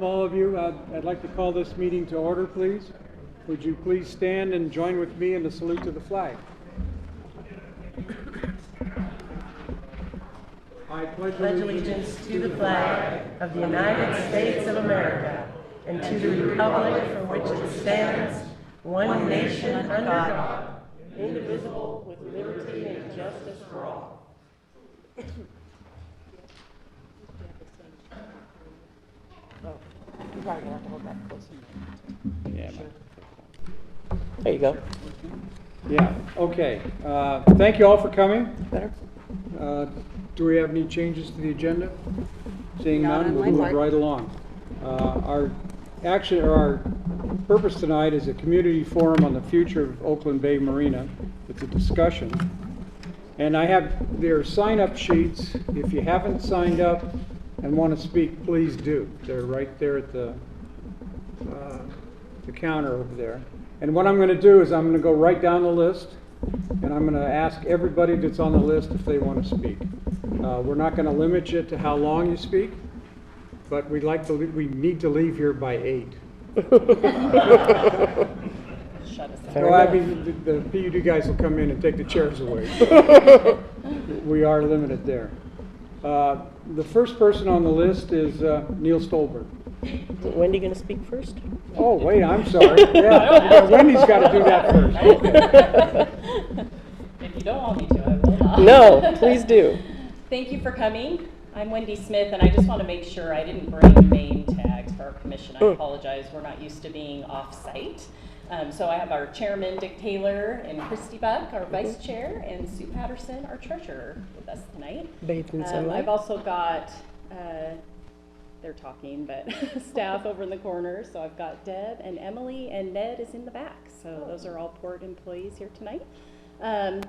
All of you, I'd like to call this meeting to order, please. Would you please stand and join with me in the salute to the flag? I pledge allegiance to the flag of the United States of America and to the republic for which it stands, one nation under God, indivisible, with liberty and justice for all. You're probably going to have to hold that close. Yeah. There you go. Yeah, okay. Thank you all for coming. Better? Do we have any changes to the agenda? Seeing none, we'll move right along. Our purpose tonight is a community forum on the future of Oakland Bay Marina. It's a discussion. And I have their sign-up sheets. If you haven't signed up and want to speak, please do. They're right there at the counter over there. And what I'm going to do is I'm going to go right down the list, and I'm going to ask everybody that's on the list if they want to speak. We're not going to limit you to how long you speak, but we need to leave here by 8. Well, I mean, the PUD guys will come in and take the chairs away. We are limited there. The first person on the list is Neil Stolberg. Is Wendy going to speak first? Oh, wait, I'm sorry. Yeah, Wendy's got to do that first. Okay. If you don't want me to, I will not. No, please do. Thank you for coming. I'm Wendy Smith, and I just want to make sure I didn't bring name tags for our commission. I apologize. We're not used to being off-site. So I have our chairman, Dick Taylor, and Christy Buck, our vice chair, and Sue Patterson, our treasurer, with us tonight. Bathed in sunlight. I've also got, they're talking, but staff over in the corner. So I've got Deb and Emily, and Ned is in the back. So those are all port employees here tonight.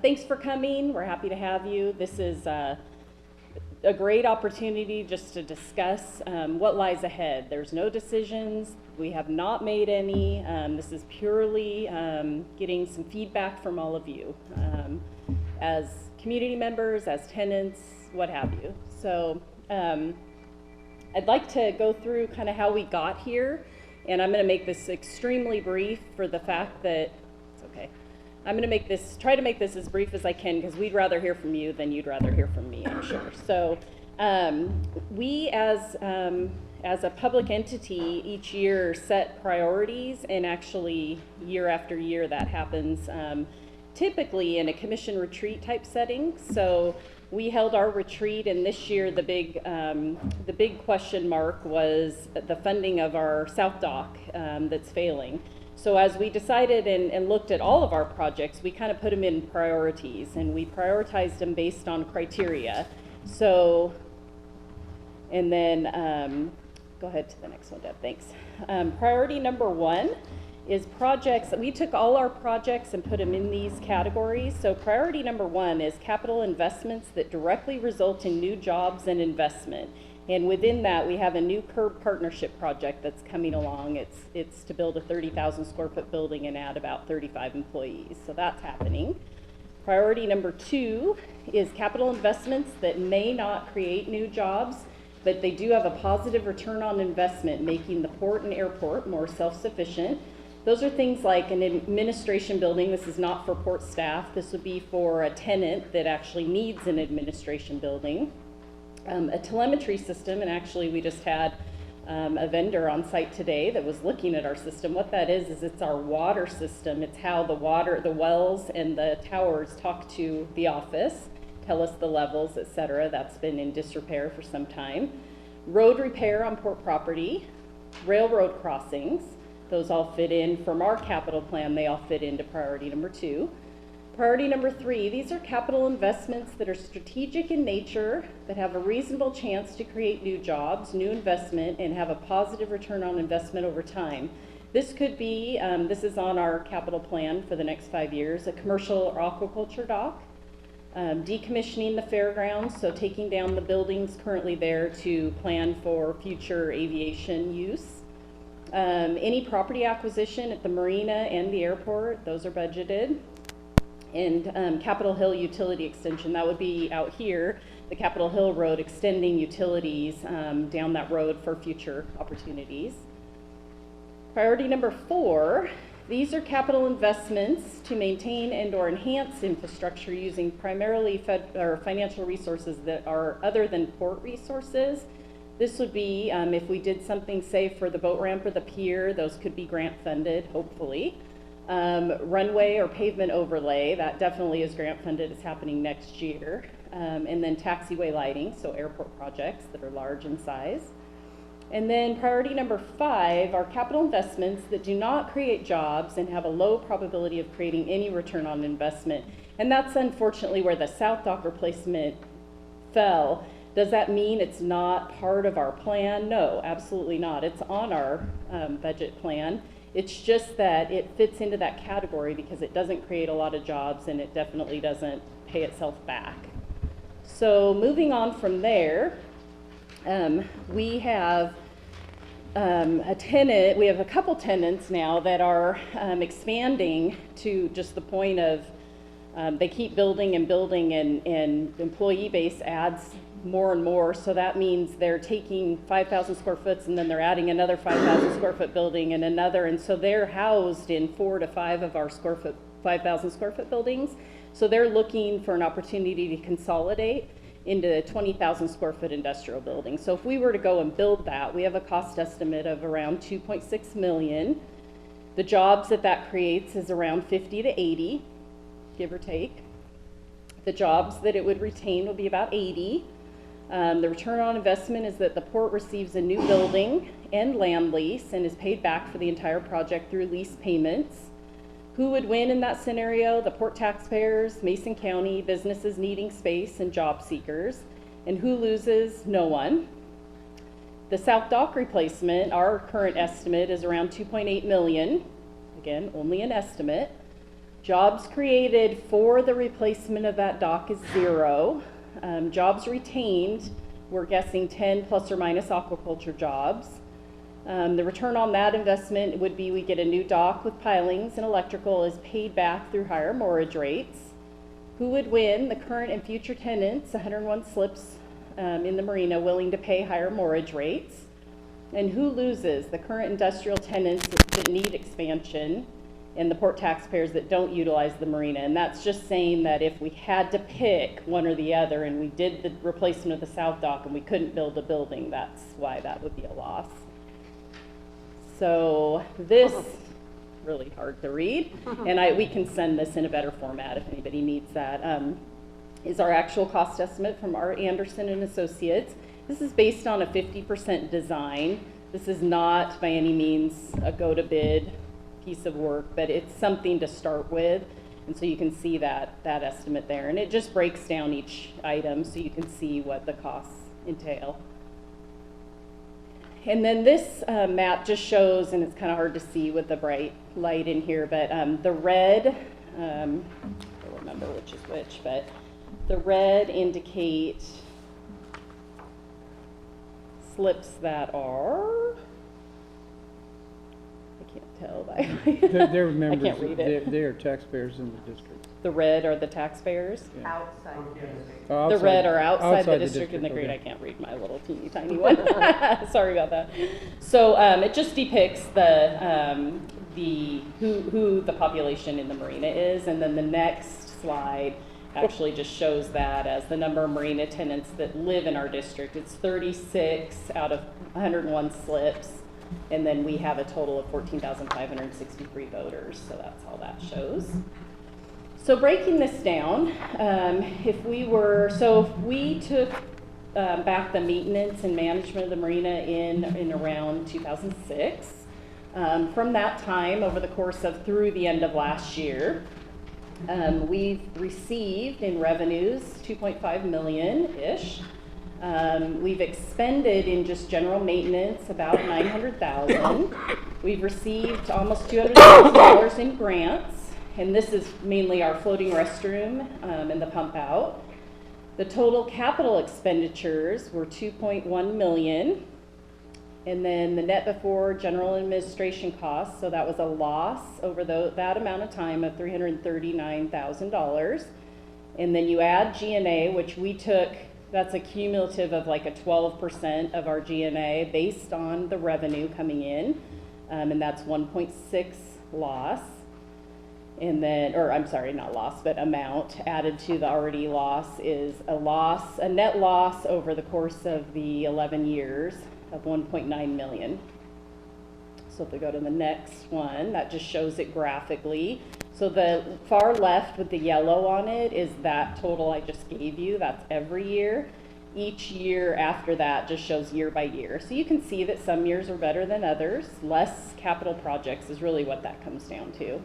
Thanks for coming. We're happy to have you. This is a great opportunity just to discuss what lies ahead. There's no decisions. We have not made any. This is purely getting some feedback from all of you as community members, as tenants, what have you. So I'd like to go through kind of how we got here, and I'm going to make this extremely brief for the fact that it's okay. I'm going to try to make this as brief as I can, because we'd rather hear from you than you'd rather hear from me, I'm sure. So we as a public entity each year set priorities, and actually year after year that happens typically in a commission retreat type setting. So we held our retreat, and this year the big question mark was the funding of our South Dock that's failing. So as we decided and looked at all of our projects, we kind of put them in priorities, and we prioritized them based on criteria. So, and then go ahead to the next one, Deb, thanks. Priority number 1 is projects. We took all our projects and put them in these categories. So priority number 1 is capital investments that directly result in new jobs and investment. And within that, we have a new curb partnership project that's coming along. It's to build a 30,000 square foot building and add about 35 employees. So that's happening. Priority number 2 is capital investments that may not create new jobs, but they do have a positive return on investment, making the port and airport more self-sufficient. Those are things like an administration building. This is not for port staff. This would be for a tenant that actually needs an administration building. A telemetry system, and actually we just had a vendor on site today that was looking at our system. What that is it's our water system. It's how the wells and the towers talk to the office, tell us the levels, etc. That's been in disrepair for some time. Road repair on port property, railroad crossings, those all fit in from our capital plan. They all fit into priority number 2. Priority number 3, these are capital investments that are strategic in nature, that have a reasonable chance to create new jobs, new investment, and have a positive return on investment over time. This could be, this is on our capital plan for the next 5 years, a commercial or aquaculture dock, decommissioning the fairgrounds, so taking down the buildings currently there to plan for future aviation use. Any property acquisition at the Marina and the airport, those are budgeted. And Capitol Hill utility extension, that would be out here the Capitol Hill Road, extending utilities down that road for future opportunities. Priority number 4, these are capital investments to maintain and or enhance infrastructure using primarily financial resources that are other than port resources. This would be if we did something, say, for the boat ramp or the pier, those could be grant funded, hopefully. Runway or pavement overlay, that definitely is grant funded, it's happening next year. And then taxiway lighting, so airport projects that are large in size. And then priority number 5 are capital investments that do not create jobs and have a low probability of creating any return on investment. And that's unfortunately where the South Dock replacement fell. Does that mean it's not part of our plan? No, absolutely not. It's on our budget plan. It's just that it fits into that category because it doesn't create a lot of jobs and it definitely doesn't pay itself back. So moving on from there, we have we have a couple tenants now that are expanding to just the point of they keep building and building, and the employee base adds more and more. So that means they're taking 5,000 square foot and then they're adding another 5,000 square foot building and another. And so they're housed in 4 to 5 of our 5,000 square foot buildings. So they're looking for an opportunity to consolidate into a 20,000 square foot industrial building. So if we were to go and build that, we have a cost estimate of around $2.6 million. The jobs that creates is around 50 to 80, give or take. The jobs that it would retain would be about 80. The return on investment is that the port receives a new building and land lease and is paid back for the entire project through lease payments. Who would win in that scenario? The port taxpayers, Mason County, businesses needing space, and job seekers. And who loses? No one. The South Dock replacement, our current estimate is around $2.8 million. Again, only an estimate. Jobs created for the replacement of that dock is 0. Jobs retained, we're guessing 10 plus or minus aquaculture jobs. The return on that investment would be we get a new dock with pilings and electrical is paid back through higher mortgage rates. Who would win? The current and future tenants, 101 slips in the marina willing to pay higher mortgage rates. And who loses? The current industrial tenants that need expansion and the port taxpayers that don't utilize the marina. And that's just saying that if we had to pick one or the other and we did the replacement of the South Dock and we couldn't build a building, that's why that would be a loss. So this, really hard to read, and we can send this in a better format if anybody needs that, is our actual cost estimate from our Anderson and Associates. This is based on a 50% design. This is not by any means a go-to-bid piece of work, but it's something to start with. And so you can see that estimate there. And it just breaks down each item so you can see what the costs entail. And then this map just shows, and it's kind of hard to see with the bright light in here, but the red, I don't remember which is which, but the red indicate slips that are, I can't tell by, They're members, I can't read it. They are taxpayers in the district. The red are the taxpayers. Yeah. Outside. The red are outside the district, and the okay. green, I can't read my little teeny tiny one. Sorry about that. So it just depicts who the population in the marina is, and then the next slide actually just shows that as the number of marina tenants that live in our district. It's 36 out of 101 slips, and then we have a total of 14,563 voters, so that's how that shows. So breaking this down, if we took back the maintenance and management of the marina in around 2006, from that time over the course of through the end of last year, we've received in revenues 2.5 million-ish. We've expended in just general maintenance about 900,000. We've received almost $200,000 in grants. And this is mainly our floating restroom and the pump out. The total capital expenditures were 2.1 million. And then the net before general administration costs, so that was a loss over that amount of time of $339,000. And then you add G&A, which we took That's a cumulative of like a 12% of our G&A based on the revenue coming in, and that's 1.6 loss. And then, or I'm sorry, not loss, but amount added to the already loss is a net loss over the course of the 11 years of 1.9 million. So if we go to the next one, that just shows it graphically. So the far left with the yellow on it is that total I just gave you, that's every year. Each year after that just shows year by year. So you can see that some years are better than others. Less capital projects is really what that comes down to.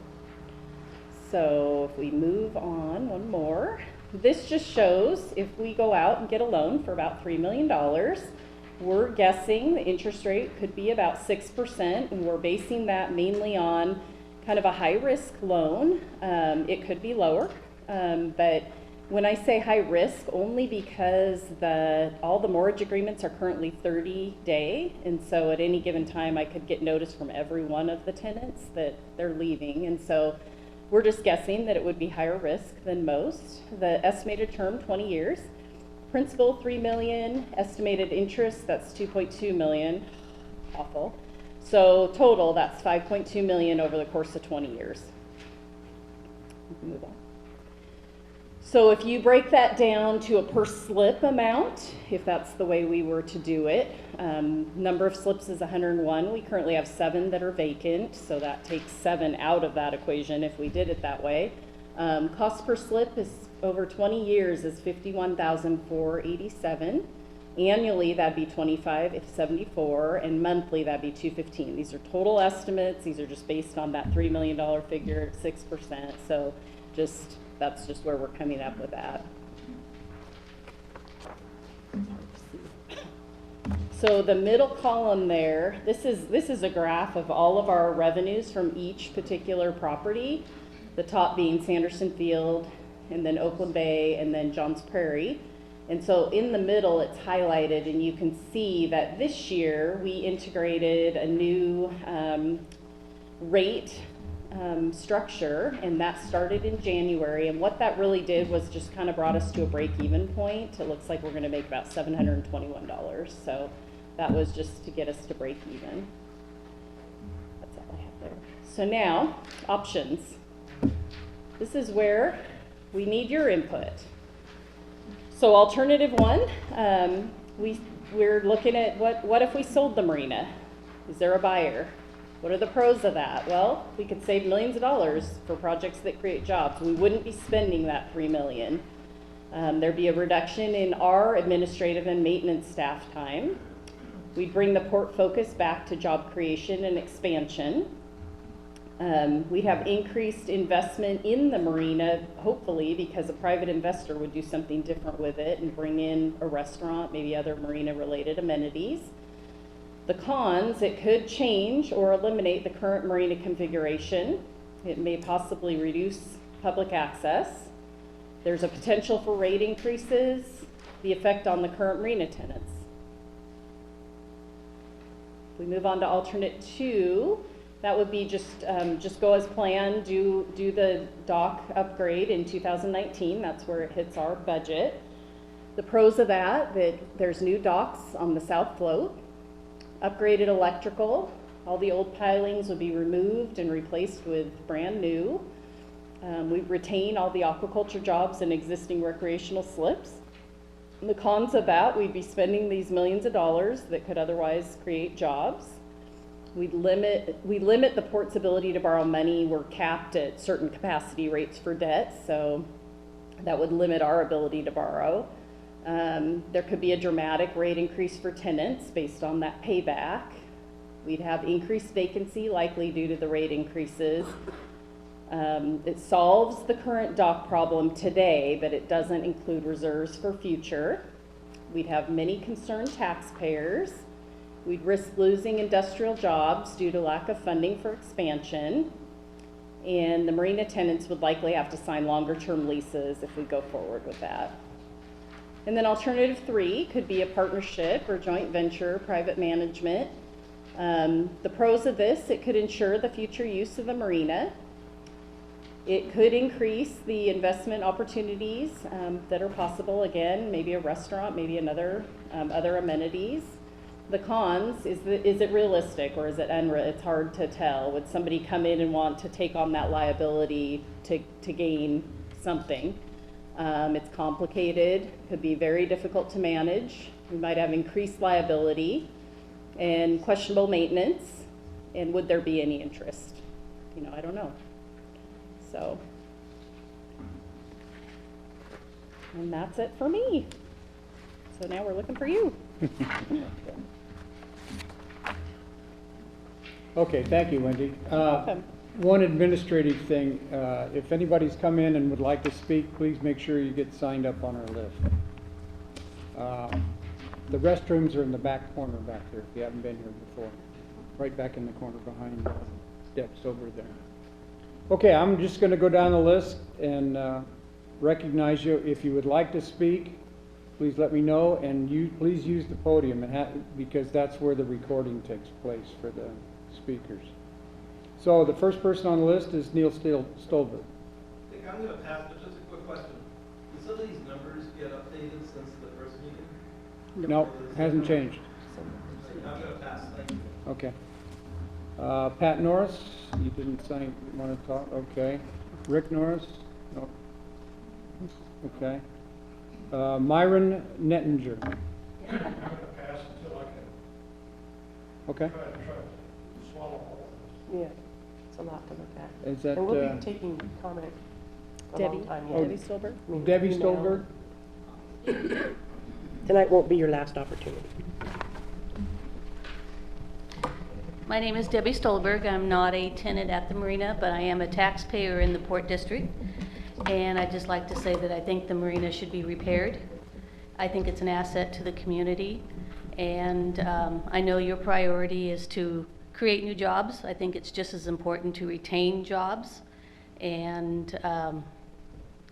So if we move on one more, this just shows if we go out and get a loan for about $3 million, we're guessing the interest rate could be about 6%, and we're basing that mainly on kind of a high-risk loan. It could be lower, but when I say high risk, only because all the mortgage agreements are currently 30-day, and so at any given time I could get notice from every one of the tenants that they're leaving, and so we're just guessing that it would be higher risk than most. The estimated term, 20 years. Principal, $3 million. Estimated interest, that's $2.2 million. Awful. So total, that's $5.2 million over the course of 20 years. Move on. So if you break that down to a per slip amount, if that's the way we were to do it, number of slips is 101. We currently have 7 that are vacant, so that takes 7 out of that equation if we did it that way. Cost per slip is over 20 years is $51,487. Annually, that'd be $25,074, and monthly, that'd be $215. These are total estimates. These are just based on that $3 million figure at 6%. So that's just where we're coming up with that. So the middle column there, this is a graph of all of our revenues from each particular property. The top being Sanderson Field, and then Oakland Bay, and then Johns Prairie. And so in the middle, it's highlighted, and you can see that this year we integrated a new rate structure, and that started in January. And what that really did was just kind of brought us to a break-even point. It looks like we're going to make about $721. So that was just to get us to break even. That's all I have there. So now, options. This is where we need your input. So alternative one, we're looking at what if we sold the marina? Is there a buyer? What are the pros of that? Well, we could save millions of dollars for projects that create jobs. We wouldn't be spending that $3 million. There'd be a reduction in our administrative and maintenance staff time. We'd bring the port focus back to job creation and expansion. We'd have increased investment in the marina, hopefully, because a private investor would do something different with it and bring in a restaurant, maybe other marina-related amenities. The cons, it could change or eliminate the current marina configuration. It may possibly reduce public access. There's a potential for rate increases, the effect on the current marina tenants. If we move on to alternate 2, that would be just go as planned, do the dock upgrade in 2019. That's where it hits our budget. The pros of that there's new docks on the south float, upgraded electrical. All the old pilings would be removed and replaced with brand new. We retain all the aquaculture jobs and existing recreational slips. And the cons of that, we'd be spending these millions of dollars that could otherwise create jobs. We limit the port's ability to borrow money. We're capped at certain capacity rates for debt, so that would limit our ability to borrow. There could be a dramatic rate increase for tenants based on that payback. We'd have increased vacancy, likely due to the rate increases. It solves the current dock problem today, but it doesn't include reserves for future. We'd have many concerned taxpayers. We'd risk losing industrial jobs due to lack of funding for expansion. And the marina tenants would likely have to sign longer-term leases if we go forward with that. And then alternative 3 could be a partnership or joint venture, private management. The pros of this, it could ensure the future use of the marina. It could increase the investment opportunities that are possible. Again, maybe a restaurant, maybe another other amenities. The cons is it realistic or is it it's hard to tell. Would somebody come in and want to take on that liability to gain something? It's complicated, could be very difficult to manage. We might have increased liability and questionable maintenance. And would there be any interest? You know, I don't know. So, and that's it for me. So now we're looking for you. Okay, thank you, Wendy. Welcome. One administrative thing, if anybody's come in and would like to speak, please make sure you get signed up on our list. The restrooms are in the back corner back there, if you haven't been here before. Right back in the corner behind the steps over there. Okay, I'm just going to go down the list and recognize you. If you would like to speak, please let me know, and please use the podium because that's where the recording takes place for the speakers. So the first person on the list is Neil Stolberg. I think I'm going to pass, but just a quick question. Did some of these numbers get updated since the first meeting? No, hasn't changed. I'm going to pass, thank you. Okay. Pat Norris, you didn't want to talk? Okay. Rick Norris? No. Okay. Myron Nettinger. I'm going to pass until I can Okay. try to swallow all of Yeah, it's a lot to look at. Is that And we'll be taking comment a Debbie, long time Oh, yet. Debbie Stolberg. I mean, Debbie email. Stolberg? Tonight won't be your last opportunity. My name is Debbie Stolberg. I'm not a tenant at the Marina, but I am a taxpayer in the Port District. And I'd just like to say that I think the Marina should be repaired. I think it's an asset to the community. And I know your priority is to create new jobs. I think it's just as important to retain jobs. And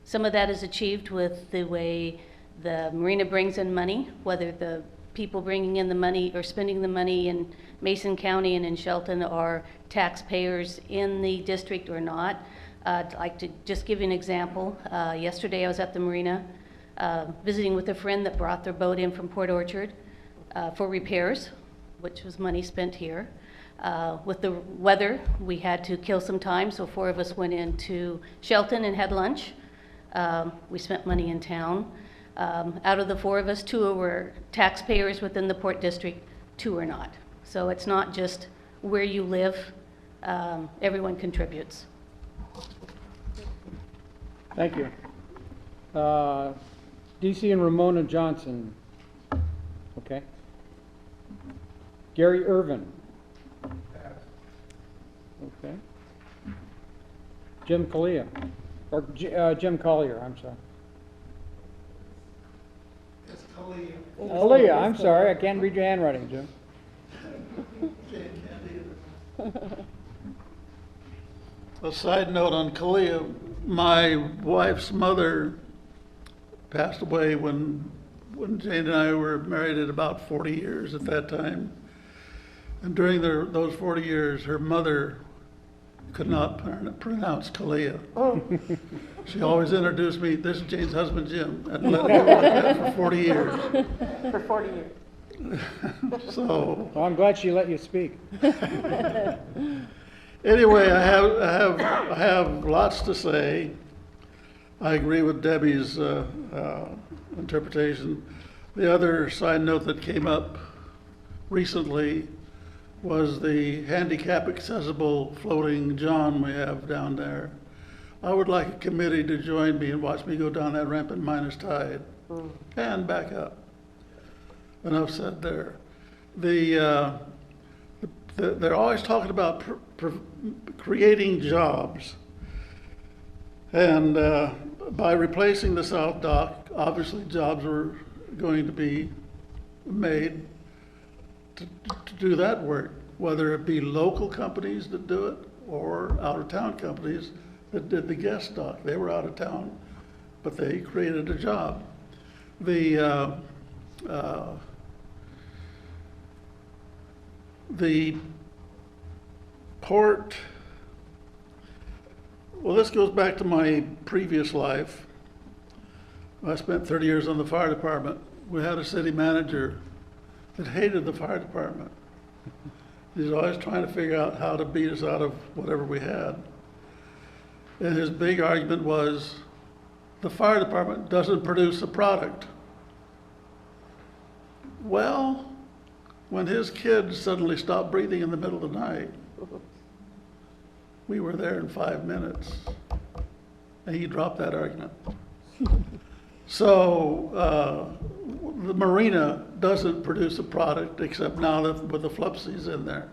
some of that is achieved with the way the Marina brings in money, whether the people bringing in the money or spending the money in Mason County and in Shelton are taxpayers in the district or not. I'd like to just give you an example. Yesterday I was at the Marina visiting with a friend that brought their boat in from Port Orchard for repairs, which was money spent here. With the weather, we had to kill some time, so 4 of us went into Shelton and had lunch. We spent money in town. Out of the 4 of us, 2 were taxpayers within the Port District, 2 are not. So it's not just where you live, everyone contributes. Thank you. DC and Ramona Johnson. Okay. Gary Irvin. Okay. Jim Collier. Or Jim Collier, I'm sorry. It's Khalil. Collier, I'm sorry, I can't read your handwriting, Jim. A side note on Kalia, my wife's mother passed away when Jane and I were married at about 40 years at that time. And during those 40 years, her mother could not pronounce Kalia. Oh, She always introduced me, this is Jane's husband, Jim, and let me do that for 40 years. for 40 years. So, Well, I'm glad she let you speak. anyway, I have lots to say. I agree with Debbie's interpretation. The other side note that came up recently was the handicap accessible floating john we have down there. I would like a committee to join me and watch me go down that ramp in minus tide and back up. Enough said there. They're always talking about creating jobs. And by replacing the South Dock, obviously jobs were going to be made to do that work, whether it be local companies that do it or out-of-town companies that did the guest dock. They were out of town, but they created a job. The port Well, this goes back to my previous life. I spent 30 years on the fire department. We had a city manager that hated the fire department. He's always trying to figure out how to beat us out of whatever we had. And his big argument was, the fire department doesn't produce a product. Well, when his kids suddenly stopped breathing in the middle of the night, we were there in 5 minutes, and he dropped that argument. So the Marina doesn't produce a product except now that with the Flupsies in there,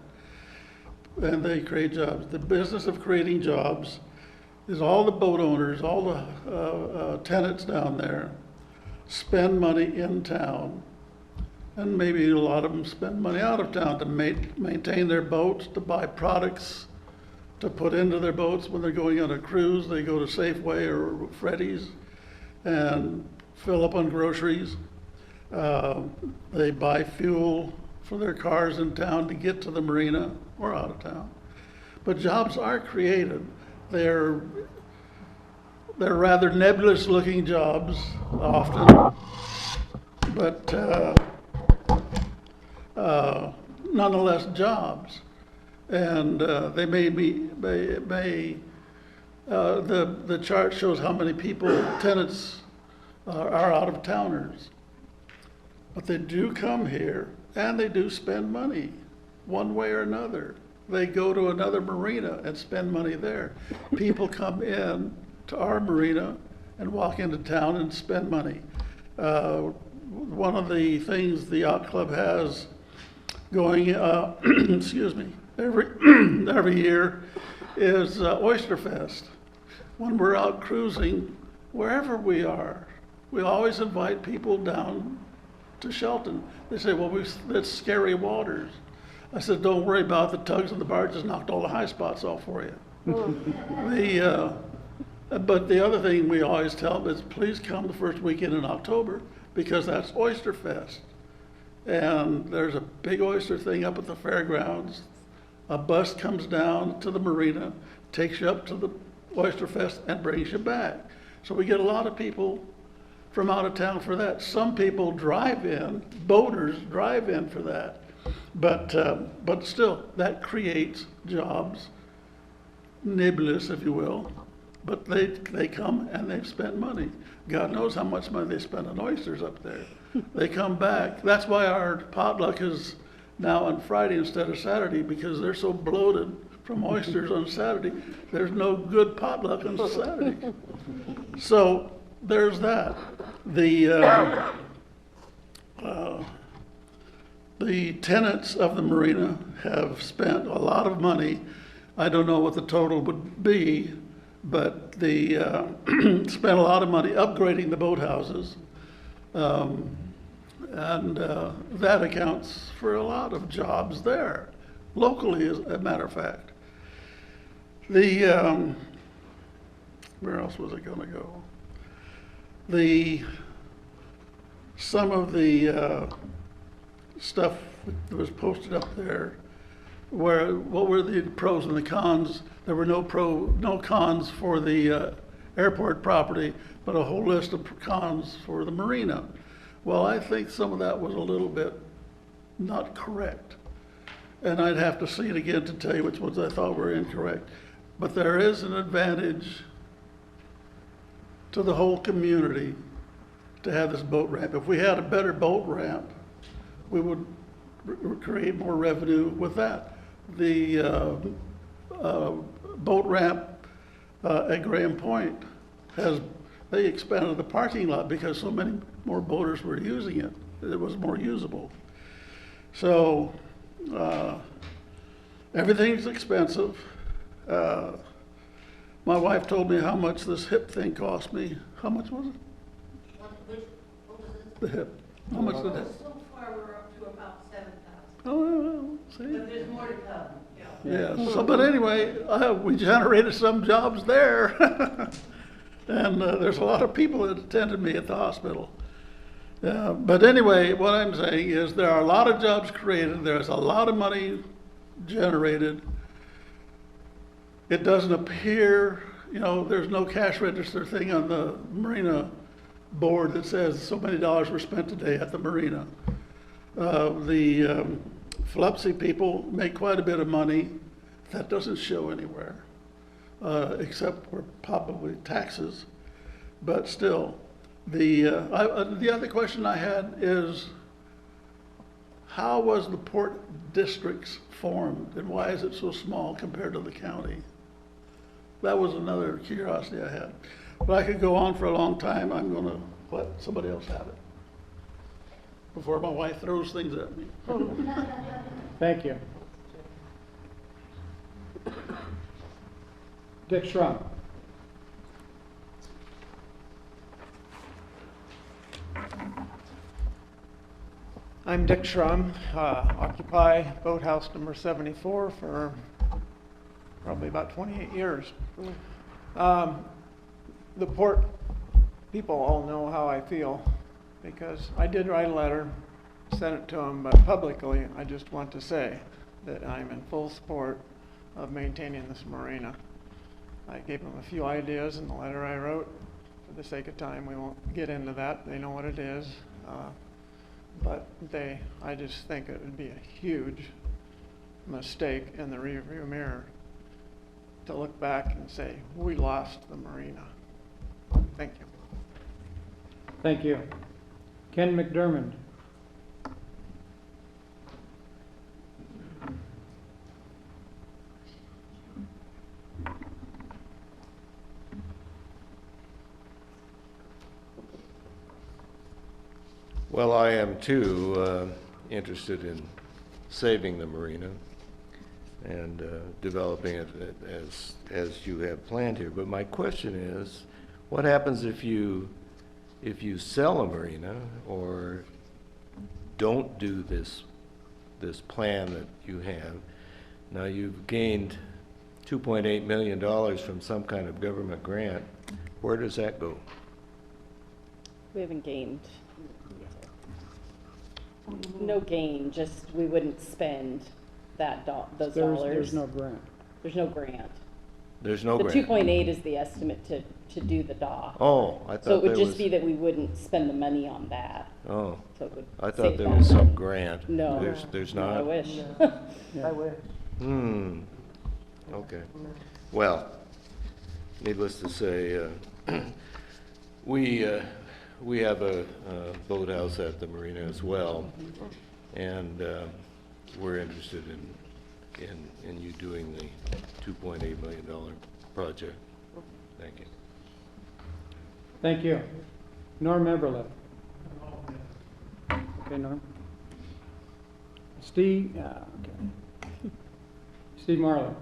and they create jobs. The business of creating jobs is all the boat owners, all the tenants down there spend money in town, and maybe a lot of them spend money out of town to maintain their boats, to buy products to put into their boats. When they're going on a cruise, they go to Safeway or Freddy's and fill up on groceries. They buy fuel for their cars in town to get to the marina or out of town. But jobs are created. They're rather nebulous looking jobs often, but nonetheless jobs. And they may be, the chart shows how many people, tenants are out of towners. But they do come here and they do spend money one way or another. They go to another marina and spend money there. People come in to our marina and walk into town and spend money. One of the things the yacht club has going, excuse me, every year is Oyster Fest. When we're out cruising, wherever we are, we always invite people down to Shelton. They say, well, that's scary waters. I said, don't worry about the tugs and the barges knocked all the high spots off for you. But the other thing we always tell them is please come the first weekend in October because that's Oyster Fest. And there's a big oyster thing up at the fairgrounds. A bus comes down to the marina, takes you up to the Oyster Fest and brings you back. So we get a lot of people from out of town for that. Some people drive in, boaters drive in for that. But still, that creates jobs, nebulous, if you will. But they come and they've spent money. God knows how much money they spend on oysters up there. They come back. That's why our potluck is now on Friday instead of Saturday, because they're so bloated from oysters on Saturday. There's no good potluck on Saturday. So there's that. The tenants of the marina have spent a lot of money. I don't know what the total would be, but they spent a lot of money upgrading the boathouses. And that accounts for a lot of jobs there, locally, as a matter of fact. Where else was I going to go? Some of the stuff that was posted up there, what were the pros and the cons? There were no cons for the airport property, but a whole list of cons for the marina. Well, I think some of that was a little bit not correct. And I'd have to see it again to tell you which ones I thought were incorrect. But there is an advantage to the whole community to have this boat ramp. If we had a better boat ramp, we would create more revenue with that. The boat ramp at Graham Point they expanded the parking lot because so many more boaters were using it. It was more usable. So everything's expensive. My wife told me how much this hip thing cost me. How much was it? What was it? The hip. How much did it? So far, we're up to about 7,000, Oh, see? but there's more to come. Yeah, so, but anyway, we generated some jobs there. And there's a lot of people that attended me at the hospital. But anyway, what I'm saying is there are a lot of jobs created. There's a lot of money generated. It doesn't appear you know, there's no cash register thing on the marina board that says so many dollars were spent today at the marina. The Flupsy people make quite a bit of money. That doesn't show anywhere, except for probably taxes. But still, the other question I had is, how was the port districts formed, and why is it so small compared to the county? That was another curiosity I had. But I could go on for a long time. I'm going to let somebody else have it before my wife throws things at me. Thank you. Dick Schrum. I'm Dick Schrum, occupy boathouse number 74 for probably about 28 years. The port people all know how I feel because I did write a letter, sent it to them, but publicly I just want to say that I'm in full support of maintaining this marina. I gave them a few ideas in the letter I wrote. For the sake of time, we won't get into that. They know what it is. But I just think it would be a huge mistake in the rearview mirror to look back and say, we lost the marina. Thank you. Thank you. Ken McDermott. Well, I am too interested in saving the marina and developing it as you have planned here. But my question is, what happens if you sell a marina or don't do this plan that you have? Now you've gained $2.8 million from some kind of government grant. Where does that go? We haven't gained. No gain, just we wouldn't spend those dollars. There's no grant. There's no grant. There's no The grant. 2.8 is the estimate to do the dock. Oh, I thought So it would there just was- be that we wouldn't spend the money on that. Oh, So it would I thought save there that was some money. grant. No. There's No, not? I wish. Yeah. I wish. Okay. Well, needless to say, we have a boathouse at the marina as well, and we're interested in you doing the $2.8 million project. Thank you. Thank you. Norm Everett. Okay, Norm. Steve, okay. Steve Marlowe.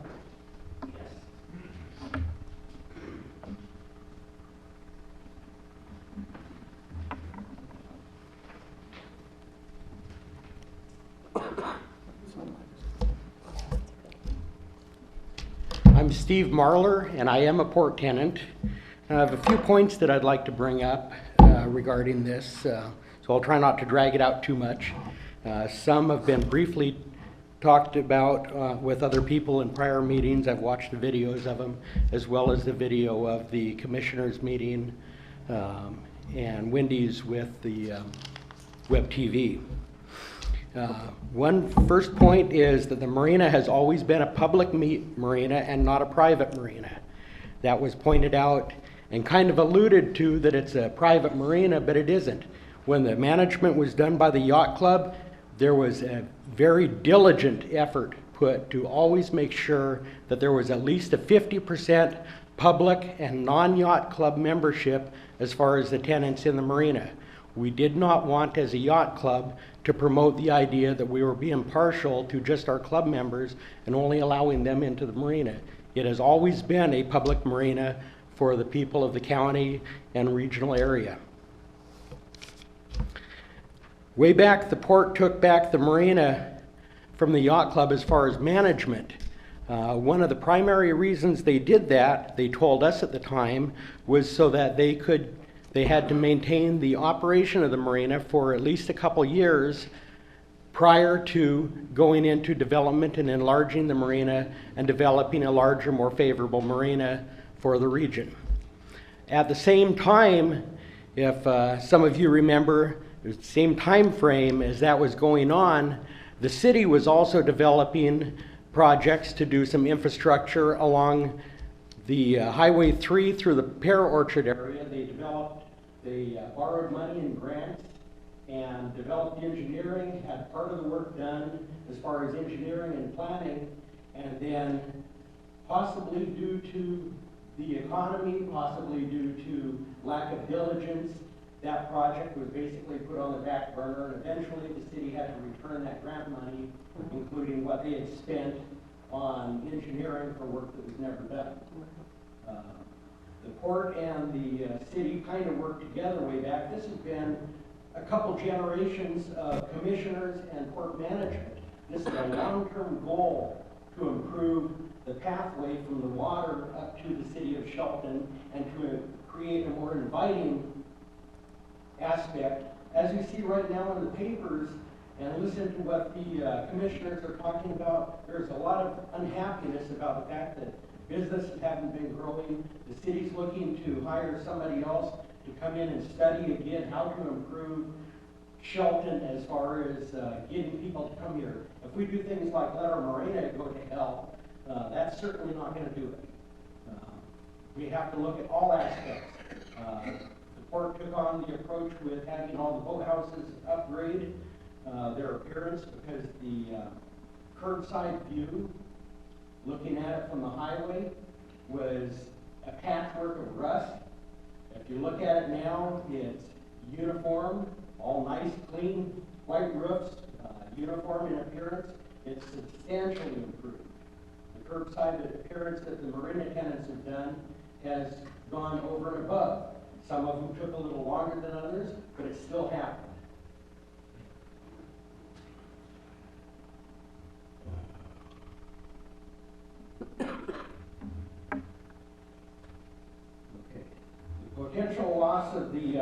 I'm Steve Marler, and I am a port tenant. I have a few points that I'd like to bring up regarding this, so I'll try not to drag it out too much. Some have been briefly talked about with other people in prior meetings. I've watched the videos of them, as well as the video of the commissioners meeting and Wendy's with the web TV. One first point is that the marina has always been a public marina and not a private marina. That was pointed out and kind of alluded to that it's a private marina, but it isn't. When the management was done by the yacht club, there was a very diligent effort put to always make sure that there was at least a 50% public and non-yacht club membership as far as the tenants in the marina. We did not want, as a yacht club, to promote the idea that we were being partial to just our club members and only allowing them into the marina. It has always been a public marina for the people of the county and regional area. Way back, the port took back the marina from the yacht club as far as management. One of the primary reasons they did that, they told us at the time, was so that they had to maintain the operation of the marina for at least a couple years prior to going into development and enlarging the marina and developing a larger, more favorable marina for the region. At the same time, if some of you remember, the same time frame as that was going on, the city was also developing projects to do some infrastructure along the Highway 3 through the pear orchard area. They borrowed money in grants and developed engineering, had part of the work done as far as engineering and planning, and then possibly due to the economy, possibly due to lack of diligence, that project was basically put on the back burner, and eventually the city had to return that grant money, including what they had spent on engineering for work that was never done. The port and the city kind of worked together way back. This has been a couple generations of commissioners and port management. This is a long-term goal to improve the pathway from the water up to the city of Shelton and to create a more inviting aspect. As you see right now in the papers and listen to what the commissioners are talking about, there's a lot of unhappiness about the fact that businesses haven't been growing. The city's looking to hire somebody else to come in and study again how to improve Shelton as far as getting people to come here. If we do things like let our marina go to hell, that's certainly not going to do it. We have to look at all aspects. The port took on the approach with having all the boathouses upgrade their appearance because the curbside view, looking at it from the highway, was a patchwork of rust. If you look at it now, it's uniform, all nice, clean, white roofs, uniform in appearance. It's substantially improved. The curbside appearance that the marina tenants have done has gone over and above. Some of them took a little longer than others, but it still happened. The potential loss of the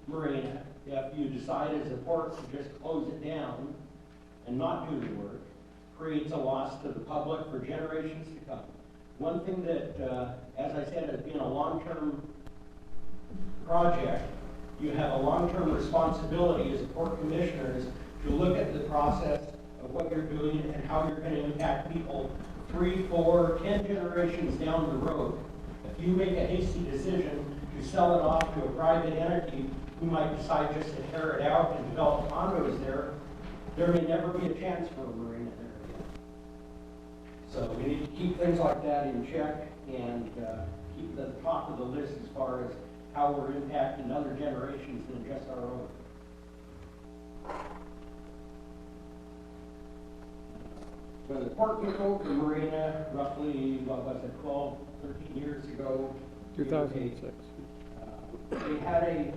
marina, if you decide as a port to just close it down and not do the work, creates a loss to the public for generations to come. One thing that, as I said, has been a long-term project, you have a long-term responsibility as a port commissioners to look at the process of what you're doing and how you're going to impact people 3, 4, 10 generations down the road. If you make a hasty decision to sell it off to a private entity who might decide just to tear it out and develop condos there, there may never be a chance for a marina there again. So we need to keep things like that in check and keep the top of the list as far as how we're impacting other generations than just our own. When the port took over the marina, roughly, what was it, 12, 13 years ago? 2006. They had a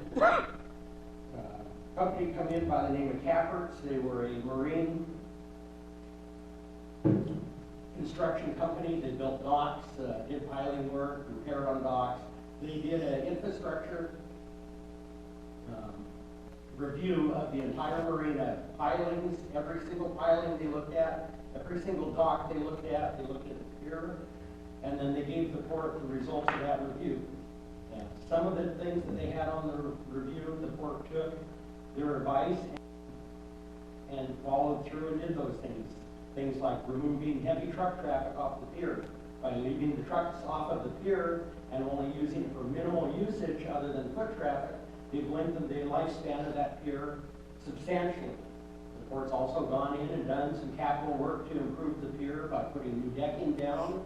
company come in by the name of Capperts. They were a marine construction company. They built docks, did piling work, repaired on docks. They did an infrastructure review of the entire marina, pilings, every single piling they looked at, every single dock they looked at the pier, and then they gave the port the results of that review. Some of the things that they had on the review, the port took their advice and followed through and did those things. Things like removing heavy truck traffic off the pier by leaving the trucks off of the pier and only using it for minimal usage other than foot traffic. They've lengthened the lifespan of that pier substantially. The port's also gone in and done some capital work to improve the pier by putting new decking down,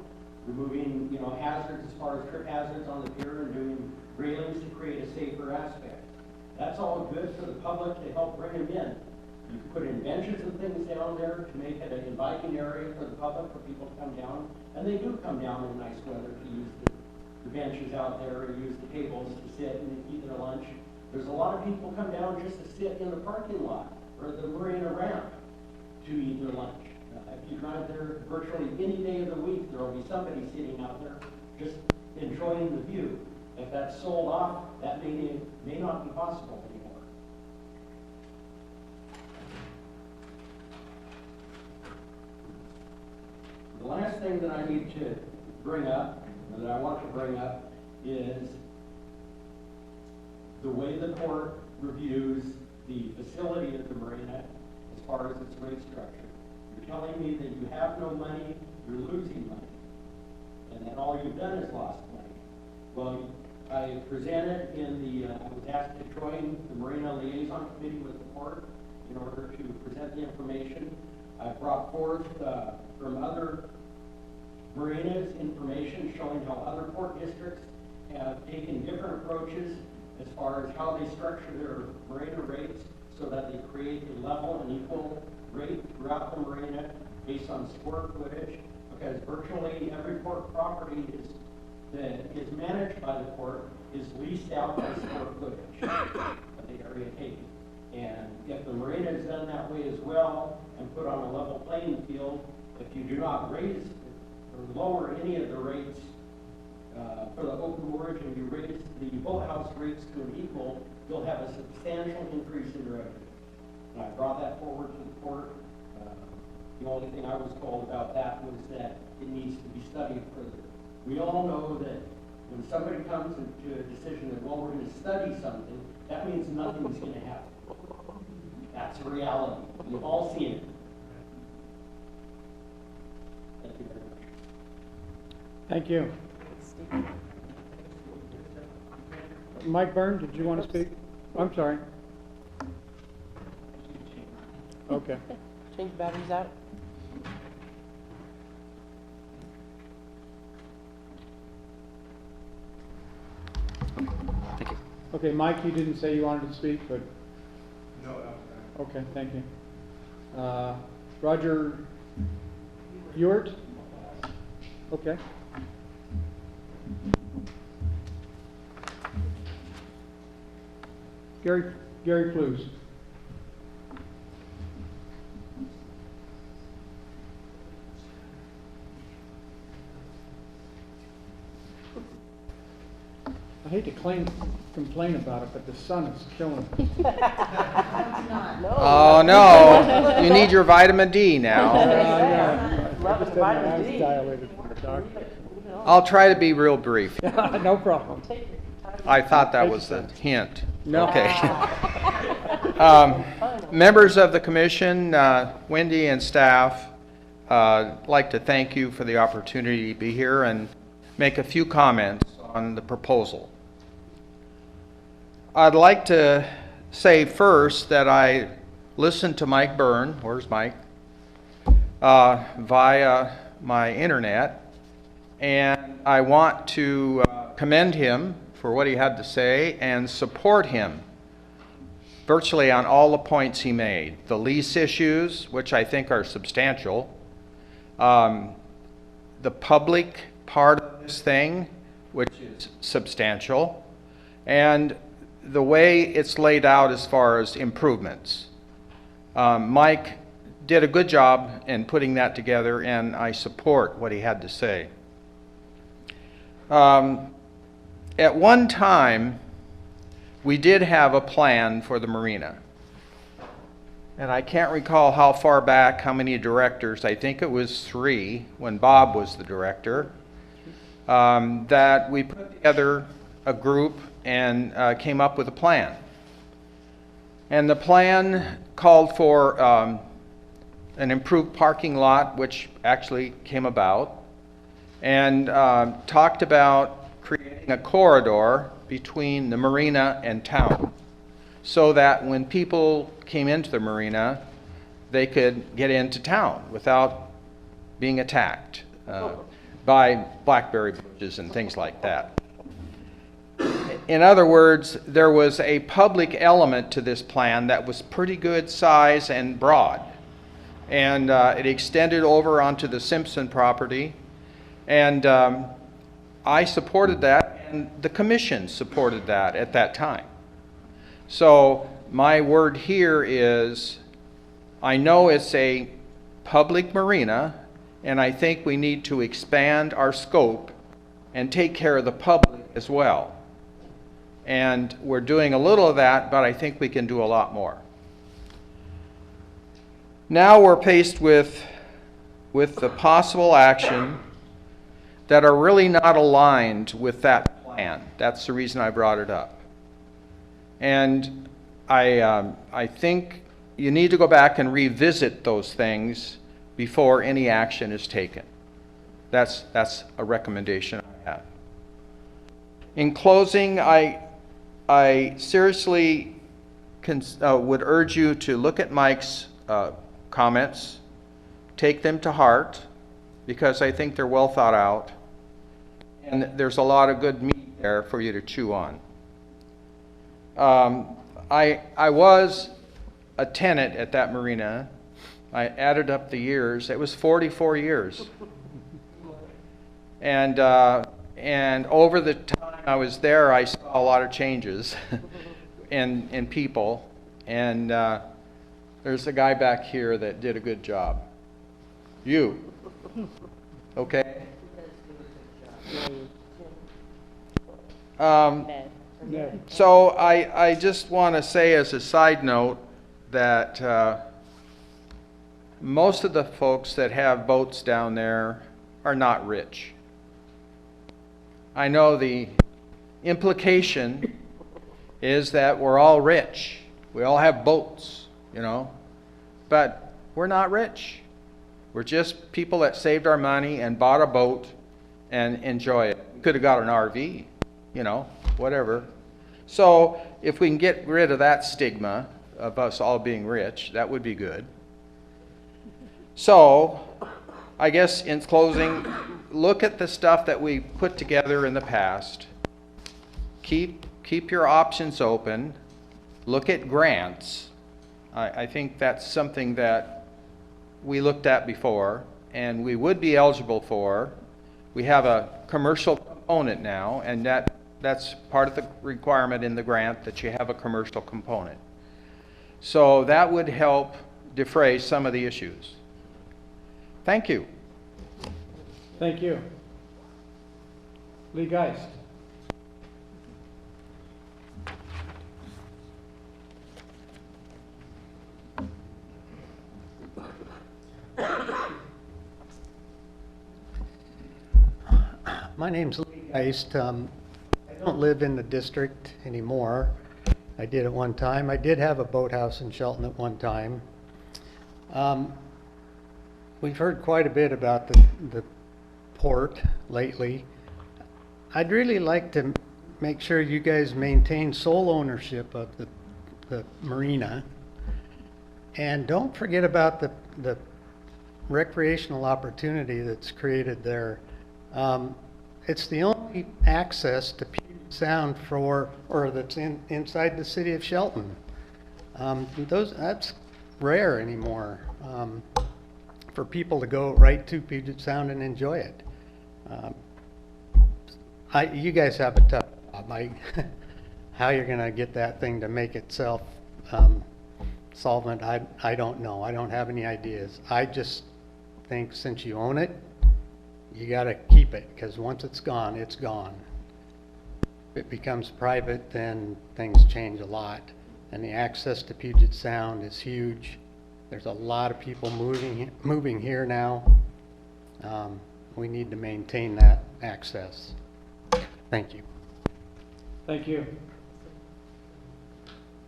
removing, hazards as far as trip hazards on the pier, and doing railings to create a safer aspect. That's all good for the public to help bring them in. You can put in benches and things down there to make it an inviting area for the public, for people to come down, and they do come down in nice weather to use the benches out there, or use the tables to sit and eat their lunch. There's a lot of people come down just to sit in the parking lot or the marina ramp to eat their lunch. If you drive there virtually any day of the week, there will be somebody sitting out there just enjoying the view. If that's sold off, that may not be possible anymore. The last thing that I need to bring up that I want to bring up is the way the court reviews the facility of the marina as far as its rate structure. You're telling me that you have no money, you're losing money, and that all you've done is lost money. Well, I presented I was asked to join the Marina Liaison Committee with the court in order to present the information. I brought forth from other marinas information showing how other port districts have taken different approaches as far as how they structure their marina rates so that they create a level and equal rate throughout the marina based on square footage, because virtually every port property that is managed by the port is leased out by square footage of the area taken. And if the marina is done that way as well and put on a level playing field, if you do not raise or lower any of the rates for the open moorage and you raise the boathouse rates to an equal, you'll have a substantial increase in revenue. And I brought that forward to the court. The only thing I was told about that was that it needs to be studied further. We all know that when somebody comes to a decision that, well, we're going to study something, that means nothing's going to happen. That's a reality. We've all seen it. Thank you very much. Thank you. Mike Byrne, did you want to speak? I'm sorry. Okay. Change batteries out. Thank you. Okay, Mike, you didn't say you wanted to speak, but, No, okay, thank you. Roger Ewart? Okay. Gary Plews. I hate to complain about it, but the sun is killing me. Oh, no. You need your vitamin D now. Yeah. I Love just the had my vitamin eyes D. dilated from the doctor. I'll try to be real brief. No problem. I thought that was a hint. No. Okay. Members of the commission, Wendy and staff, like to thank you for the opportunity to be here and make a few comments on the proposal. I'd like to say first that I listened to Mike Byrne, where's Mike, via my internet, and I want to commend him for what he had to say and support him virtually on all the points he made. The lease issues, which I think are substantial, the public part of this thing, which is substantial, and the way it's laid out as far as improvements. Mike did a good job in putting that together, and I support what he had to say. At one time, we did have a plan for the marina. And I can't recall how far back, how many directors, I think it was 3 when Bob was the director, that we put together a group and came up with a plan. And the plan called for an improved parking lot, which actually came about, and talked about creating a corridor between the marina and town so that when people came into the marina, they could get into town without being attacked by blackberry bushes and things like that. In other words, there was a public element to this plan that was pretty good size and broad. And it extended over onto the Simpson property. And I supported that, and the commission supported that at that time. So my word here is, I know it's a public marina, and I think we need to expand our scope and take care of the public as well. And we're doing a little of that, but I think we can do a lot more. Now we're faced with the possible action that are really not aligned with that plan. That's the reason I brought it up. And I think you need to go back and revisit those things before any action is taken. That's a recommendation I have. In closing, I seriously would urge you to look at Mike's comments, take them to heart, because I think they're well thought out, and there's a lot of good meat there for you to chew on. I was a tenant at that marina. I added up the years. It was 44 years. And over the time I was there, I saw a lot of changes in people. And there's a guy back here that did a good job. You. Okay? So I just want to say as a side note that most of the folks that have boats down there are not rich. I know the implication is that we're all rich. We all have boats, you know, but we're not rich. We're just people that saved our money and bought a boat and enjoy it. We could have got an RV, you know, whatever. So if we can get rid of that stigma of us all being rich, that would be good. So I guess in closing, look at the stuff that we put together in the past. Keep your options open. Look at grants. I think that's something that we looked at before and we would be eligible for. We have a commercial component now, and that's part of the requirement in the grant, that you have a commercial component. So that would help defray some of the issues. Thank you. Thank you. Lee Geist. My name's Lee Geist. I don't live in the district anymore. I did at one time. I did have a boathouse in Shelton at one time. We've heard quite a bit about the port lately. I'd really like to make sure you guys maintain sole ownership of the marina. And don't forget about the recreational opportunity that's created there. It's the only access to Puget Sound that's inside the city of Shelton. That's rare anymore, for people to go right to Puget Sound and enjoy it. You guys have a tough job. How you're going to get that thing to make itself solvent, I don't know. I don't have any ideas. I just think since you own it, you got to keep it, because once it's gone, it's gone. If it becomes private, then things change a lot. And the access to Puget Sound is huge. There's a lot of people moving here now. We need to maintain that access. Thank you. Thank you.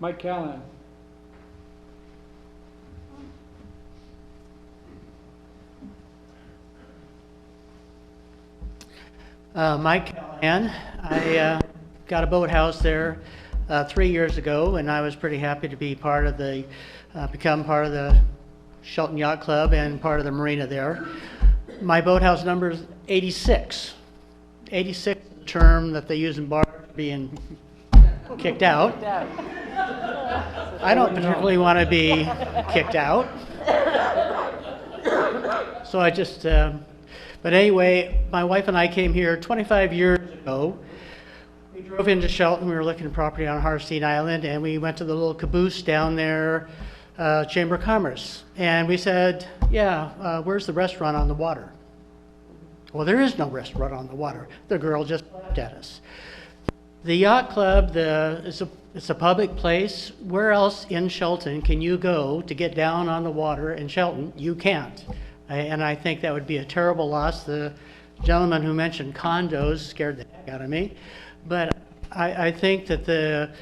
Mike Callahan. Mike Callahan. I got a boathouse there 3 years ago, and I was pretty happy to be part of become part of the Shelton Yacht Club and part of the marina there. My boathouse number is 86. 86 is the term that they use in bars being kicked out. I don't particularly want to be kicked out. So I just, but anyway, my wife and I came here 25 years ago. We drove into Shelton. We were looking at property on Harstein Island, and we went to the little caboose down there, Chamber of Commerce. And we said, yeah, where's the restaurant on the water? Well, there is no restaurant on the water. The girl just laughed at us. The yacht club, it's a public place. Where else in Shelton can you go to get down on the water in Shelton? You can't. And I think that would be a terrible loss. The gentleman who mentioned condos scared the heck out of me. But I think that the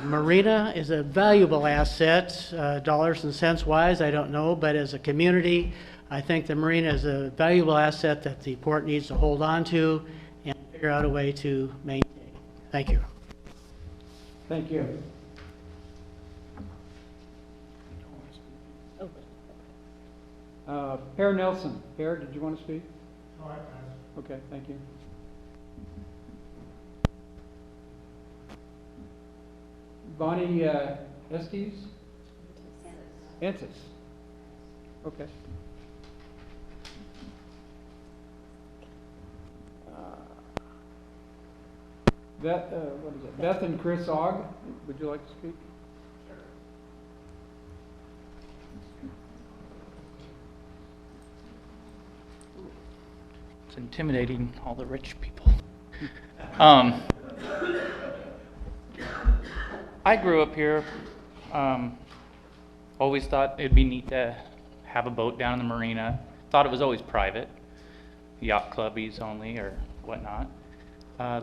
marina is a valuable asset, dollars and cents wise, I don't know, but as a community, I think the marina is a valuable asset that the port needs to hold on to and figure out a way to maintain. Thank you. Thank you. Per Nelson. Per, did you want to speak? No, I pass. Okay, thank you. Bonnie Estes? Entis. Okay. What is it? Beth and Chris Ogg, would you like to speak? It's intimidating, all the rich people. I grew up here. Always thought it'd be neat to have a boat down in the marina. Thought it was always private, yacht clubbies only or whatnot.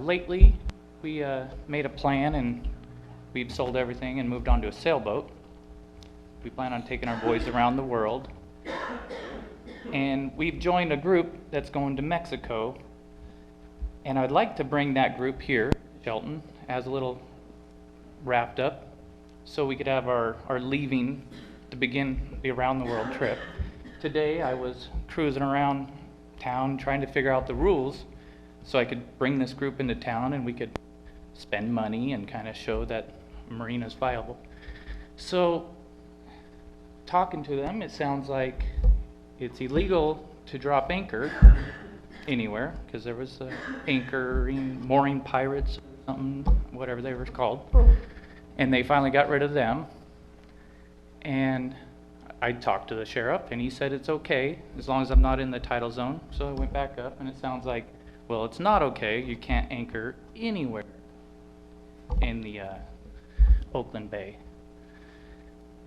Lately, we made a plan and we've sold everything and moved on to a sailboat. We plan on taking our boys around the world. And we've joined a group that's going to Mexico. And I'd like to bring that group here, Shelton, as a little wrapped up, so we could have our leaving to begin the around the world trip. Today I was cruising around town trying to figure out the rules so I could bring this group into town and we could spend money and kind of show that marina's viable. So talking to them, it sounds like it's illegal to drop anchor anywhere because there was anchoring, mooring pirates, something, whatever they were called. And they finally got rid of them. And I talked to the sheriff and he said it's okay as long as I'm not in the tidal zone. So I went back up and it sounds like, well, it's not okay. You can't anchor anywhere in the Oakland Bay.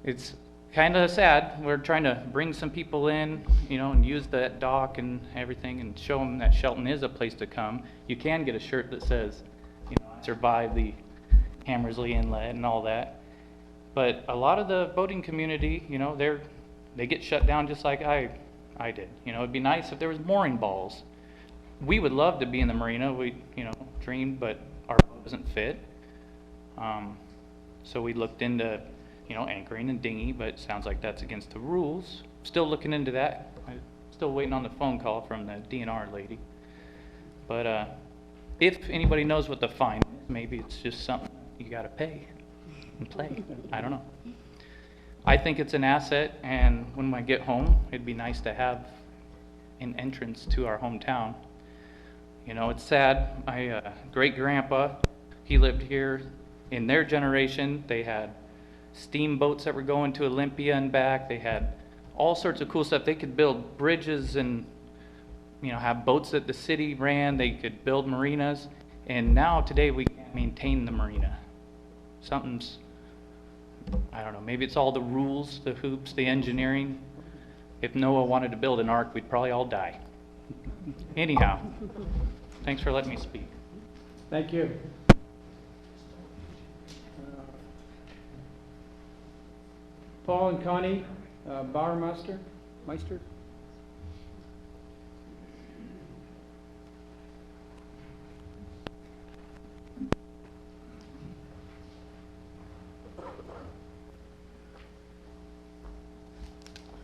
It's kind of sad. We're trying to bring some people in, you know, and use that dock and everything and show them that Shelton is a place to come. You can get a shirt that says, you know, I survived the Hammersley Inlet and all that. But a lot of the boating community, you know, they get shut down just like I did. You know, it'd be nice if there was mooring balls. We would love to be in the marina. We, you know, dreamed, but our boat doesn't fit. So we looked into, you know, anchoring and dinghy, but it sounds like that's against the rules. Still looking into that. I'm still waiting on the phone call from the DNR lady. But if anybody knows what the fine is, maybe it's just something you got to pay and play. I don't know. I think it's an asset, and when I get home, it'd be nice to have an entrance to our hometown. You know, it's sad. My great-grandpa, he lived here. In their generation, they had steamboats that were going to Olympia and back. They had all sorts of cool stuff. They could build bridges and, you know, have boats that the city ran. They could build marinas. And now, today, we can't maintain the marina. Something's, I don't know, maybe it's all the rules, the hoops, the engineering. If Noah wanted to build an ark, we'd probably all die. Anyhow, thanks for letting me speak. Thank you. Paul and Connie Bauermeister. Meister?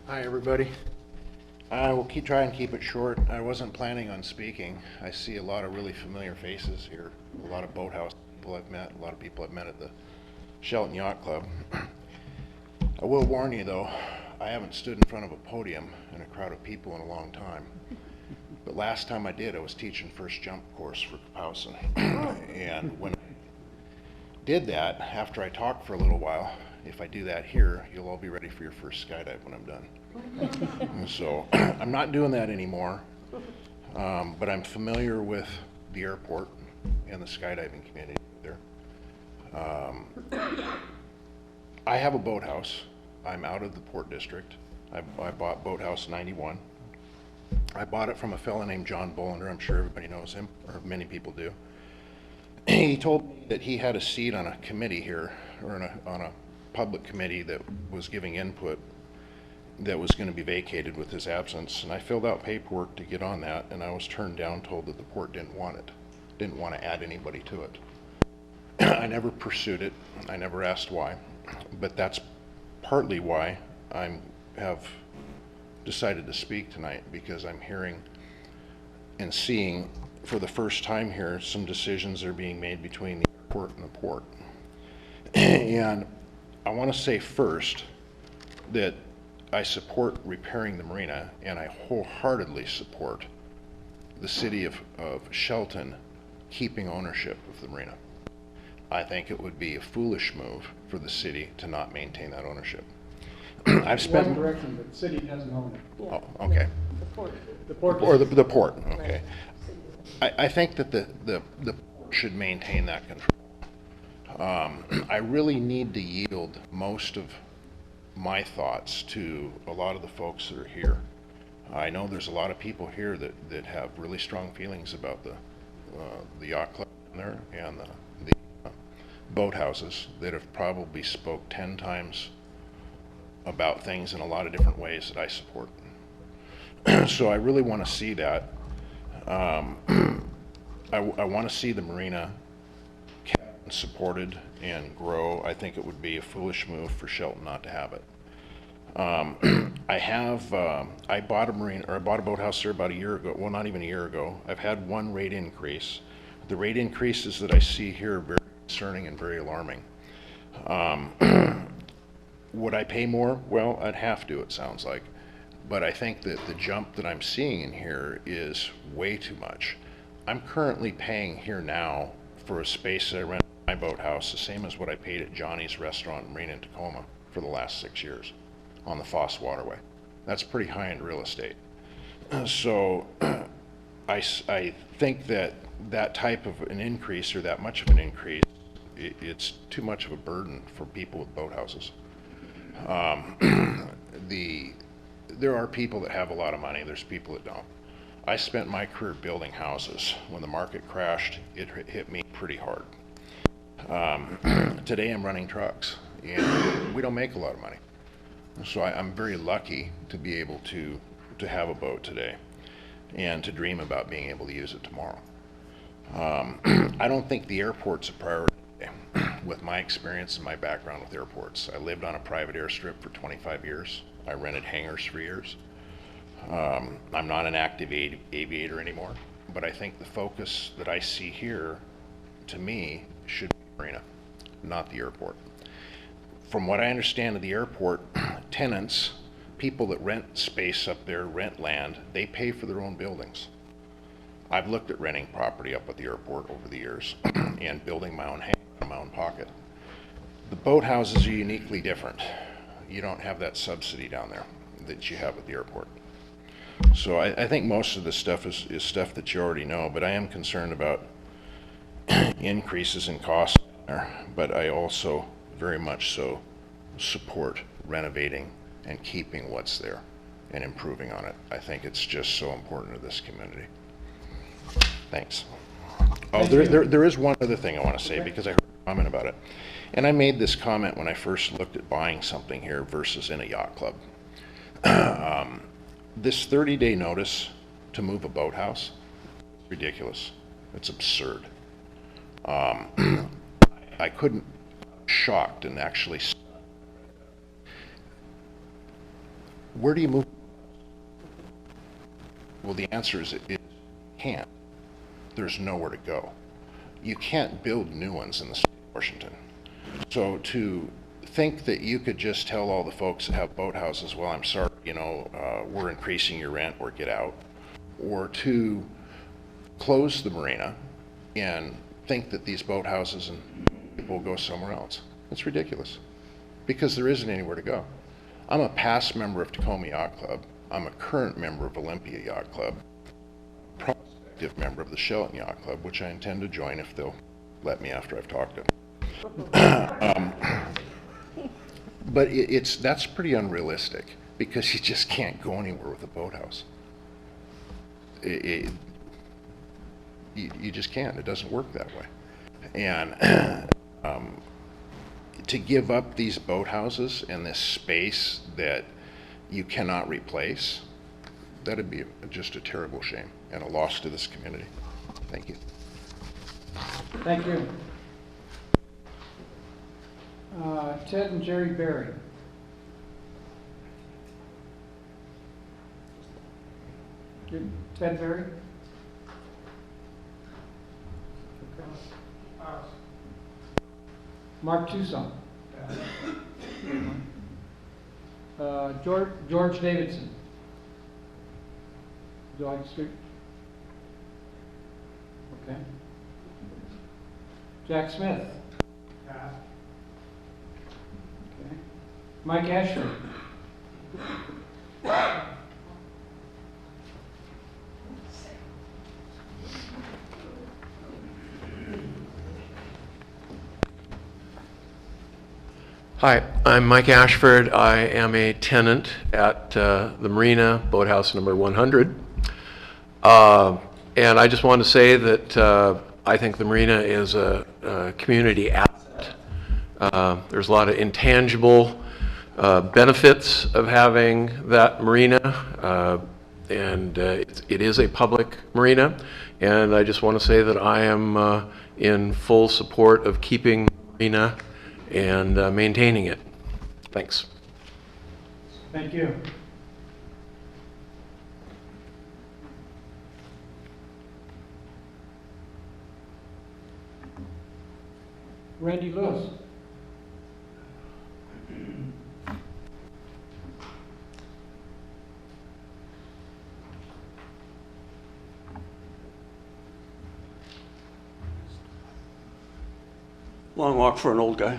Hi, everybody. I will try and keep it short. I wasn't planning on speaking. I see a lot of really familiar faces here, a lot of boathouse people I've met, a lot of people I've met at the Shelton Yacht Club. I will warn you, though, I haven't stood in front of a podium in a crowd of people in a long time. But last time I did, I was teaching first jump course for Kapowson. And when I did that, after I talked for a little while, if I do that here, you'll all be ready for your first skydive when I'm done. So I'm not doing that anymore, but I'm familiar with the airport and the skydiving community there. I have a boathouse. I'm out of the Port District. I bought Boathouse 91. I bought it from a fellow named John Bollender. I'm sure everybody knows him, or many people do. He told me that he had a seat on a committee here, or on a public committee that was giving input that was going to be vacated with his absence. And I filled out paperwork to get on that, and I was turned down, told that the port didn't want it, didn't want to add anybody to it. I never pursued it. I never asked why, but that's partly why I have decided to speak tonight, because I'm hearing and seeing for the first time here some decisions are being made between the airport and the port. And I want to say first that I support repairing the marina, and I wholeheartedly support the city of Shelton keeping ownership of the marina. I think it would be a foolish move for the city to not maintain that ownership. I've spent... One direction, but the city doesn't own it. Oh, okay. The port. The port. Or the port, okay. I think that the port should maintain that control. I really need to yield most of my thoughts to a lot of the folks that are here. I know there's a lot of people here that have really strong feelings about the yacht club there and the boathouses that have probably spoke 10 times about things in a lot of different ways that I support. So I really want to see that. I want to see the marina kept, supported, and grow. I think it would be a foolish move for Shelton not to have it. I bought a marina, or I bought a boathouse there about a year ago. Well, not even a year ago. I've had one rate increase. The rate increases that I see here are very concerning and very alarming. Would I pay more? Well, I'd have to, it sounds like. But I think that the jump that I'm seeing in here is way too much. I'm currently paying here now for a space that I rent my boathouse, the same as what I paid at Johnny's Restaurant and Marina in Tacoma for the last 6 years on the Foss Waterway. That's pretty high-end real estate. So I think that that type of an increase, or that much of an increase, it's too much of a burden for people with boathouses. There are people that have a lot of money, there's people that don't. I spent my career building houses. When the market crashed, it hit me pretty hard. Today I'm running trucks, and we don't make a lot of money. So I'm very lucky to be able to have a boat today and to dream about being able to use it tomorrow. I don't think the airport's a priority today. With my experience and my background with airports, I lived on a private airstrip for 25 years. I rented hangars for years. I'm not an active aviator anymore, but I think the focus that I see here, to me, should be Marina, not the airport. From what I understand of the airport, tenants, people that rent space up there, rent land, they pay for their own buildings. I've looked at renting property up at the airport over the years and building my own hangar in my own pocket. The boathouses are uniquely different. You don't have that subsidy down there that you have at the airport. So I think most of this stuff is stuff that you already know, but I am concerned about increases in costs there. But I also very much so support renovating and keeping what's there and improving on it. I think it's just so important to this community. Thanks. Oh, there is one other thing I want to say, because I heard a comment about it. And I made this comment when I first looked at buying something here versus in a yacht club. This 30-day notice to move a boathouse, ridiculous. It's absurd. I couldn't, shocked and actually, where do you move? Well, the answer is it can't. There's nowhere to go. You can't build new ones in the state of Washington. So to think that you could just tell all the folks that have boathouses, well, I'm sorry, you know, we're increasing your rent, or get out, or to close the marina and think that these boathouses and people will go somewhere else. It's ridiculous, because there isn't anywhere to go. I'm a past member of Tacoma Yacht Club. I'm a current member of Olympia Yacht Club, prospective member of the Shelton Yacht Club, which I intend to join if they'll let me after I've talked to them. But that's pretty unrealistic, because you just can't go anywhere with a boathouse. you just can't. It doesn't work that way. And to give up these boathouses and this space that you cannot replace, that'd be just a terrible shame and a loss to this community. Thank you. Thank you. Ted and Jerry Berry. Ted Berry? Mark Tucson. George Davidson. Do I speak? Okay. Jack Smith. Okay. Mike Ashford. Hi, I'm Mike Ashford. I am a tenant at the Marina, boathouse number 100. And I just want to say that I think the Marina is a community asset. There's a lot of intangible benefits of having that marina, and it is a public marina. And I just want to say that I am in full support of keeping the marina and maintaining it. Thanks. Thank you. Randy Lewis. Long walk for an old guy.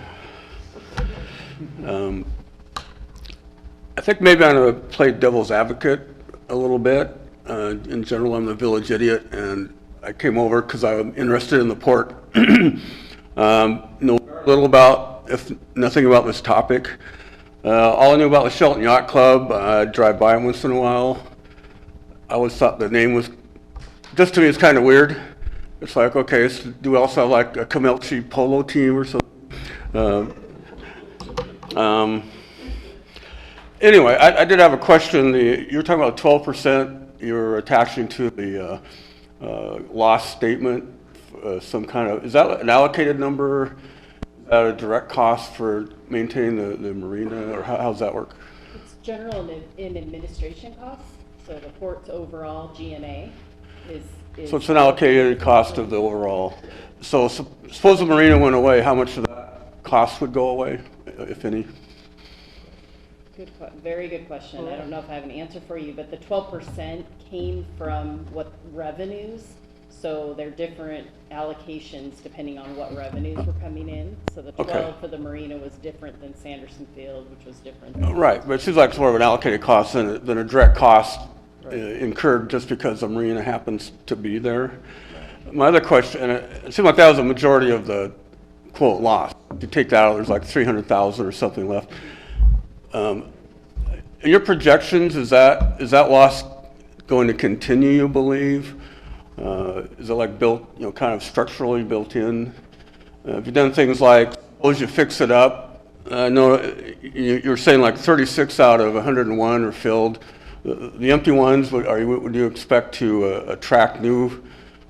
I think maybe I'm going to play devil's advocate a little bit. In general, I'm the village idiot, and I came over because I'm interested in the port. Know little about, if nothing about this topic. All I knew about the Shelton Yacht Club. I drive by them once in a while. I always thought the name was, just to me, it's kind of weird. It's like, okay, do we also have like a Camelchi polo team or something? Anyway, I did have a question. You were talking about 12% you're attaching to the loss statement. Some kind of, is that an allocated number? Is that a direct cost for maintaining the marina, or how does that work? It's general in administration costs, so the port's overall G&A is so it's an allocated cost of the overall. So suppose the marina went away, how much of that cost would go away, if any? Very good question. I don't know if I have an answer for you, but the 12% came from what revenues. So they're different allocations depending on what revenues were coming in. So the 12 for the marina was different than Sanderson Field, which was different than right, but it seems like it's more of an allocated cost than a direct cost incurred just because the marina happens to be there. My other question, and it seemed like that was a majority of the quote loss. If you take that out, there's like 300,000 or something left. In your projections, is that loss going to continue, you believe? Is it like built, kind of structurally built in? Have you done things like, suppose you fix it up? No, you're saying like 36 out of 101 are filled. The empty ones, would you expect to attract new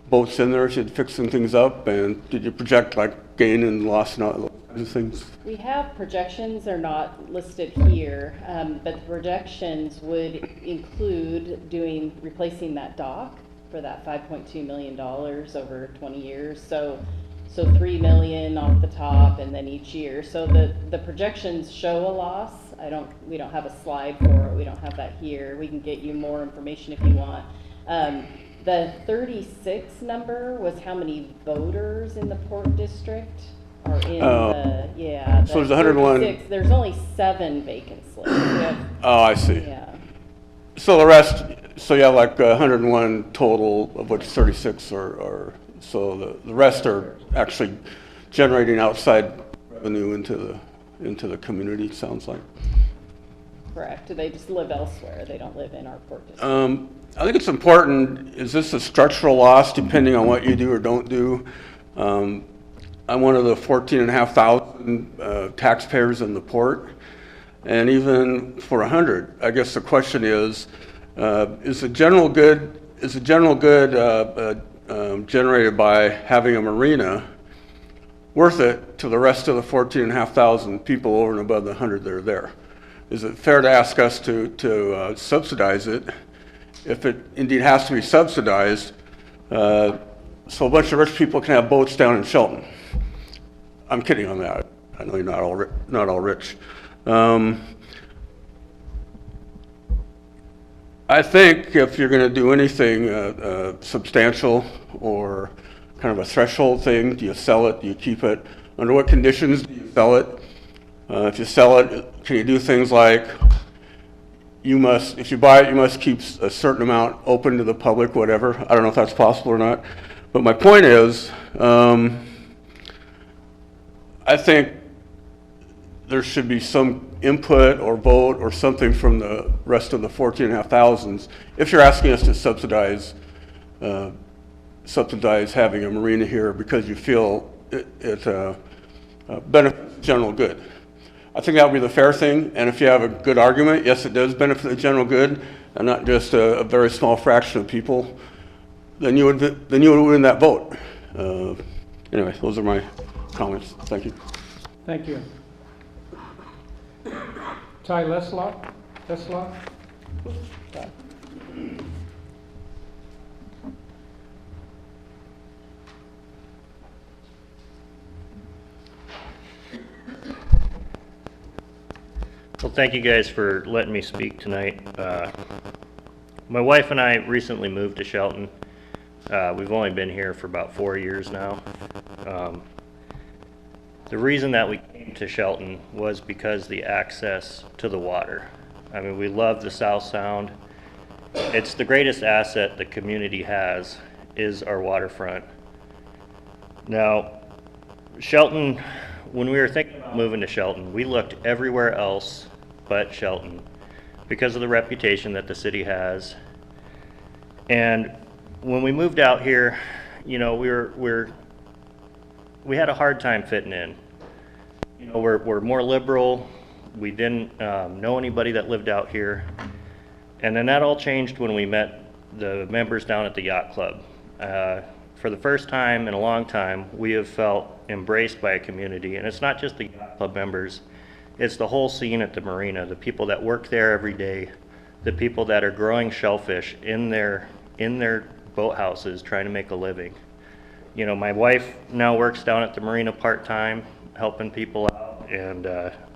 boats in there if you're fixing things up? And did you project like gain and loss and all those kinds of things? We have projections, they're not listed here, but the projections would include replacing that dock for that $5.2 million over 20 years. So 3 million off the top and then each year. So the projections show a loss. We don't have a slide for it. We don't have that here. We can get you more information if you want. The 36 number was how many voters in the Port District are in so there's 101. There's only 7 vacant slips. I see. Yeah. So the rest, so you have like 101 total, of which 36 are so the rest are actually generating outside revenue into the community, it sounds like. correct? Do they just live elsewhere? They don't live in our port district? I think it's important, is this a structural loss depending on what you do or don't do? I'm one of the 14,500 taxpayers in the port, and even for 100, I guess the question is the general good generated by having a marina worth it to the rest of the 14,500 people over and above the 100 that are there? Is it fair to ask us to subsidize it, if it indeed has to be subsidized, so a bunch of rich people can have boats down in Shelton? I'm kidding on that. I know you're not all rich. I think if you're going to do anything substantial or kind of a threshold thing, do you sell it? Do you keep it? Under what conditions do you sell it? If you sell it, can you do things like if you buy it, you must keep a certain amount open to the public, whatever. I don't know if that's possible or not. But my point is, I think there should be some input or vote or something from the rest of the 14,500 if you're asking us to subsidize having a marina here because you feel it benefits the general good. I think that would be the fair thing, and if you have a good argument, yes, it does benefit the general good, and not just a very small fraction of people, then you would win that vote. Anyway, those are my comments. Thank you. Thank you. Ty Leslaw? Well, thank you guys for letting me speak tonight. My wife and I recently moved to Shelton. We've only been here for about 4 years now. The reason that we came to Shelton was because the access to the water. I mean, we love the South Sound. It's the greatest asset the community has is our waterfront. Now, Shelton, when we were thinking about moving to Shelton, we looked everywhere else but Shelton because of the reputation that the city has. And when we moved out here, you know, we had a hard time fitting in. You know, we're more liberal. We didn't know anybody that lived out here. And then that all changed when we met the members down at the yacht club. For the first time in a long time, we have felt embraced by a community, and it's not just the yacht club members, it's the whole scene at the marina, the people that work there every day, the people that are growing shellfish in their boathouses trying to make a living. You know, my wife now works down at the marina part-time, helping people out, and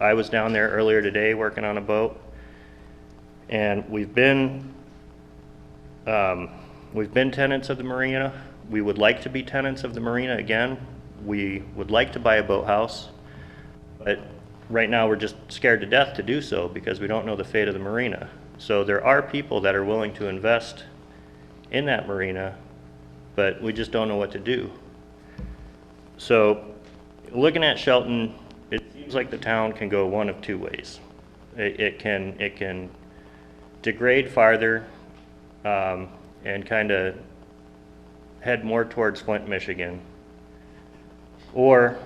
I was down there earlier today working on a boat, and we've been tenants of the marina. We would like to be tenants of the marina again. We would like to buy a boathouse, but right now we're just scared to death to do so because we don't know the fate of the marina. So there are people that are willing to invest in that marina, but we just don't know what to do. So looking at Shelton, it seems like the town can go one of two ways. It can degrade farther and kind of head more towards Flint, Michigan, or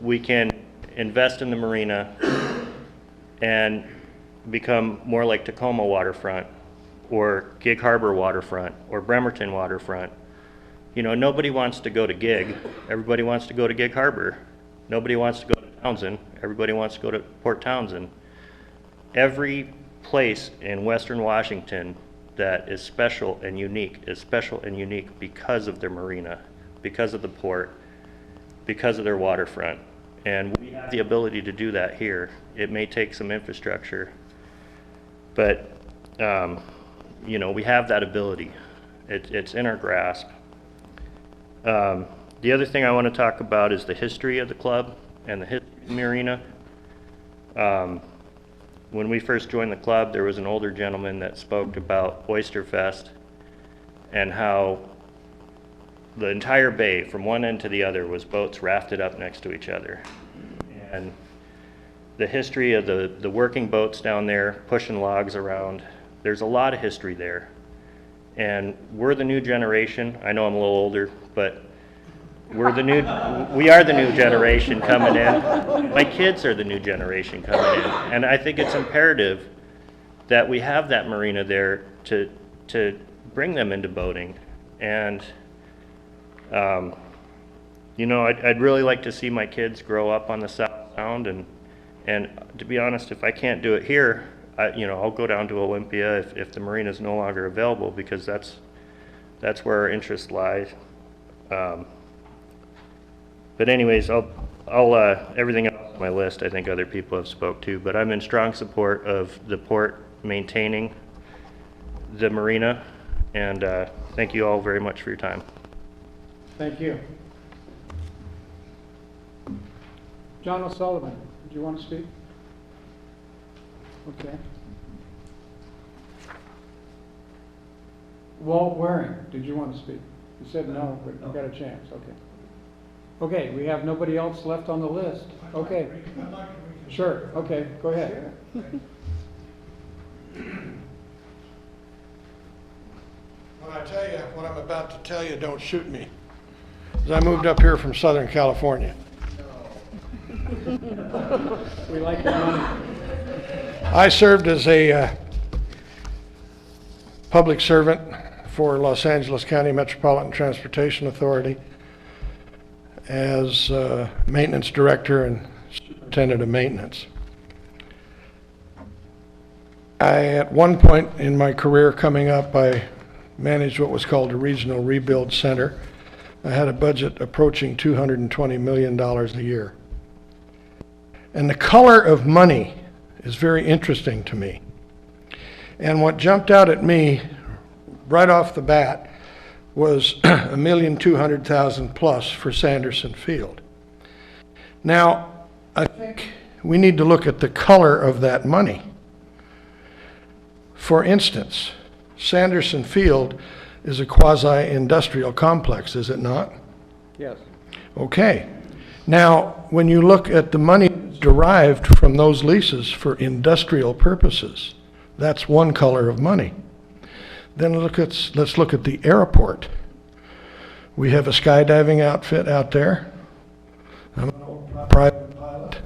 we can invest in the marina and become more like Tacoma waterfront or Gig Harbor waterfront or Bremerton waterfront. You know, nobody wants to go to Gig. Everybody wants to go to Gig Harbor. Nobody wants to go to Townsend. Everybody wants to go to Port Townsend. Every place in Western Washington that is special and unique is special and unique because of their marina, because of the port, because of their waterfront. And we have the ability to do that here. It may take some infrastructure, but you know, we have that ability. It's in our grasp. The other thing I want to talk about is the history of the club and the history of the marina. When we first joined the club, there was an older gentleman that spoke about Oyster Fest and how the entire bay from one end to the other was boats rafted up next to each other. And the history of the working boats down there, pushing logs around. There's a lot of history there. And we're the new generation. I know I'm a little older, but we are the new generation coming in. My kids are the new generation coming in. And I think it's imperative that we have that marina there to bring them into boating. And, you know, I'd really like to see my kids grow up on the South Sound. And to be honest, if I can't do it here, you know, I'll go down to Olympia if the marina is no longer available, because that's where our interest lies. But anyways, I'll everything else on my list I think other people have spoke to, but I'm in strong support of the port maintaining the marina, and thank you all very much for your time. Thank you. John O'Sullivan, do you want to speak? Okay. Walt Waring, did you want to speak? You said no, but you got a chance. Okay. Okay, we have nobody else left on the list. Okay. Sure. Okay, go ahead. When I tell you what I'm about to tell you, don't shoot me. 'Cause I moved up here from Southern California. We like the money. I served as a public servant for Los Angeles County Metropolitan Transportation Authority as maintenance director and superintendent of maintenance. At one point in my career coming up, I managed what was called a regional rebuild center. I had a budget approaching $220 million a year. And the color of money is very interesting to me. And what jumped out at me right off the bat was $1,200,000 plus for Sanderson Field. Now, I think we need to look at the color of that money. For instance, Sanderson Field is a quasi-industrial complex, is it not? Yes. Okay. Now, when you look at the money derived from those leases for industrial purposes, that's one color of money. Then let's look at the airport. We have a skydiving outfit out there. I'm an old private pilot.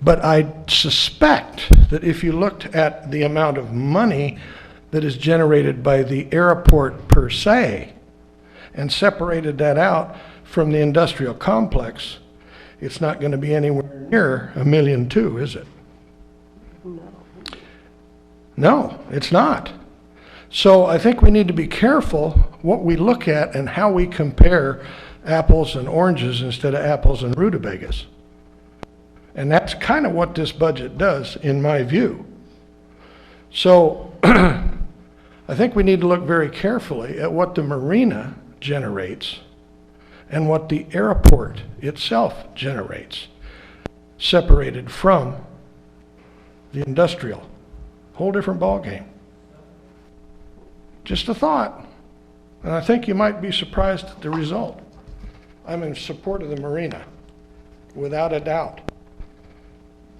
But I suspect that if you looked at the amount of money that is generated by the airport per se and separated that out from the industrial complex, it's not going to be anywhere near $1.2 million, is it? No, it's not. So I think we need to be careful what we look at and how we compare apples and oranges instead of apples and rutabagas. And that's kind of what this budget does, in my view. So I think we need to look very carefully at what the marina generates and what the airport itself generates, separated from the industrial. Whole different ballgame. Just a thought. And I think you might be surprised at the result. I'm in support of the marina, without a doubt.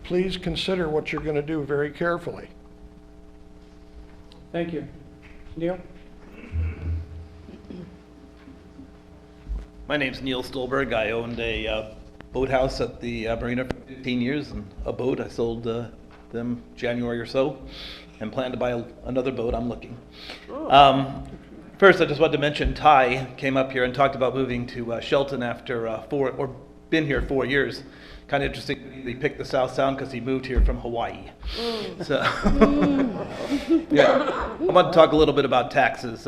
Please consider what you're going to do very carefully. Thank you. Neil? My name's Neil Stolberg. I owned a boathouse at the marina for 15 years, and a boat. I sold them January or so, and plan to buy another boat. I'm looking. First, I just wanted to mention Ty came up here and talked about moving to Shelton after been here 4 years. Kind of interesting. He picked the South Sound because he moved here from Hawaii. So, yeah, I want to talk a little bit about taxes.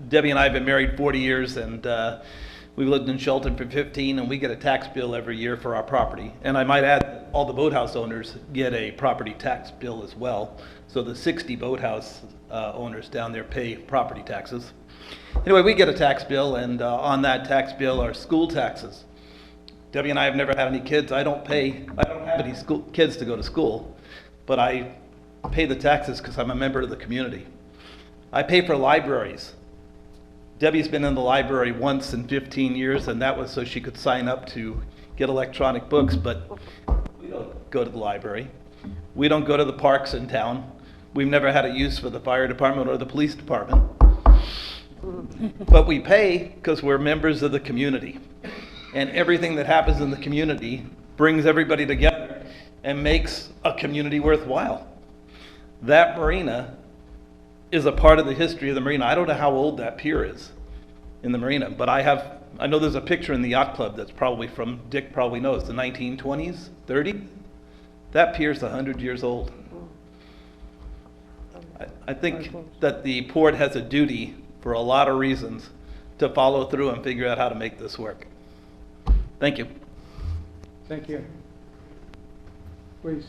Debbie and I have been married 40 years, and we've lived in Shelton for 15, and we get a tax bill every year for our property. And I might add, all the boathouse owners get a property tax bill as well. So the 60 boathouse owners down there pay property taxes. Anyway, we get a tax bill, and on that tax bill are school taxes. Debbie and I have never had any kids. I don't have any kids to go to school, but I pay the taxes because I'm a member of the community. I pay for libraries. Debbie's been in the library once in 15 years, and that was so she could sign up to get electronic books, but we We don't go to the library. We don't go to the parks in town. We've never had a use for the fire department or the police department. But we pay because we're members of the community. And everything that happens in the community brings everybody together and makes a community worthwhile. That marina is a part of the history of the marina. I don't know how old that pier is in the marina, but I know there's a picture in the yacht club that's probably from, Dick probably knows, the 1920s, 30s. That pier's 100 years old. I think that the port has a duty, for a lot of reasons, to follow through and figure out how to make this work. Thank you. Thank you. Please.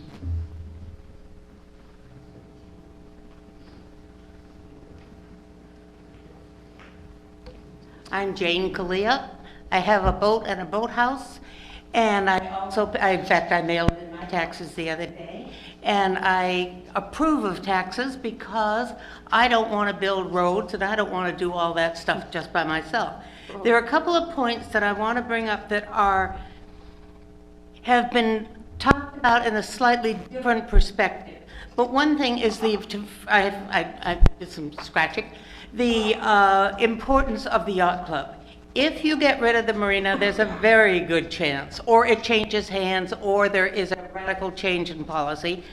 I'm Jane Kalia. I have a boat and a boathouse, and in fact, I mailed in my taxes the other day, and I approve of taxes because I don't want to build roads and I don't want to do all that stuff just by myself. There are a couple of points that I want to bring up that have been talked about in a slightly different perspective. But one thing is I did some scratching. The importance of the yacht club. If you get rid of the marina, there's a very good chance, or it changes hands, or there is a radical change in policy,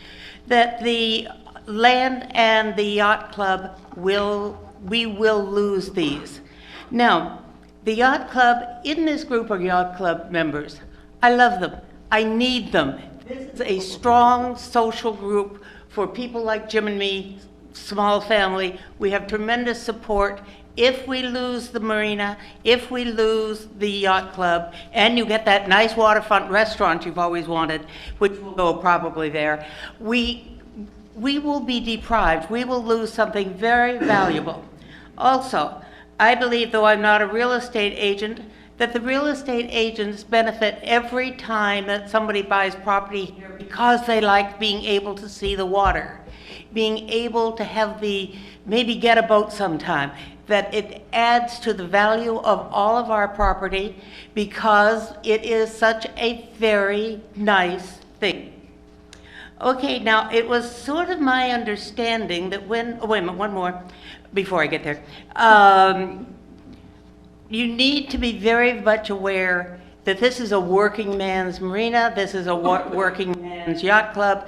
that the land and the yacht club we will lose these. Now, the yacht club, in this group are yacht club members. I love them. I need them. This is a strong social group for people like Jim and me, small family. We have tremendous support. If we lose the marina, if we lose the yacht club, and you get that nice waterfront restaurant you've always wanted, which will go probably there, we will be deprived. We will lose something very valuable. Also, I believe, though I'm not a real estate agent, that the real estate agents benefit every time that somebody buys property here because they like being able to see the water, being able to have maybe get a boat sometime, that it adds to the value of all of our property because it is such a very nice thing. Okay, now it was sort of my understanding that wait a minute, one more before I get there. You need to be very much aware that this is a working man's marina, this is a working man's yacht club.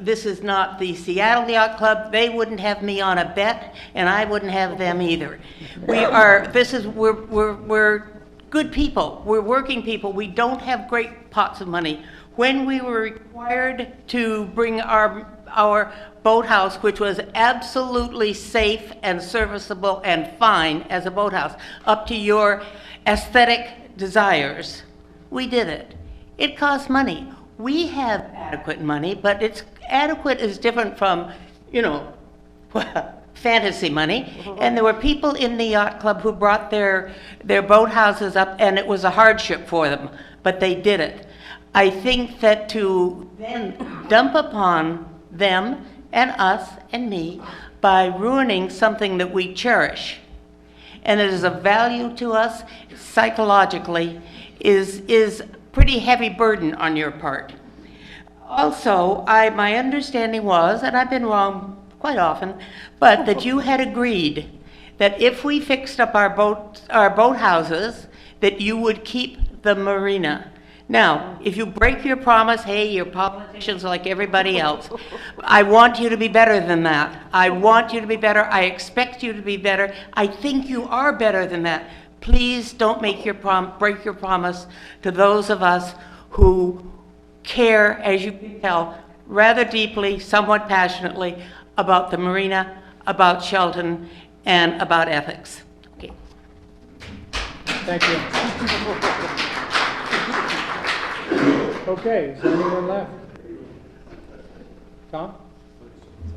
This is not the Seattle Yacht Club. They wouldn't have me on a bet, and I wouldn't have them either. We're good people, we're working people. We don't have great pots of money. When we were required to bring our boathouse, which was absolutely safe and serviceable and fine as a boathouse, up to your aesthetic desires, we did it. It cost money. We have adequate money, but it's adequate is different from, fantasy money. And there were people in the yacht club who brought their boathouses up, and it was a hardship for them, but they did it. I think that to then dump upon them and us and me by ruining something that we cherish, and it is of value to us psychologically, is pretty heavy burden on your part. Also, my understanding was, and I've been wrong quite often, but that you had agreed that if we fixed up our boathouses, that you would keep the marina. Now, if you break your promise, hey, you're politicians like everybody else. I want you to be better than that. I want you to be better. I expect you to be better. I think you are better than that. Please don't break your promise to those of us who care, as you can tell, rather deeply, somewhat passionately, about the marina, about Shelton, and about ethics. Okay. Thank you. Okay, is there anyone left? Tom?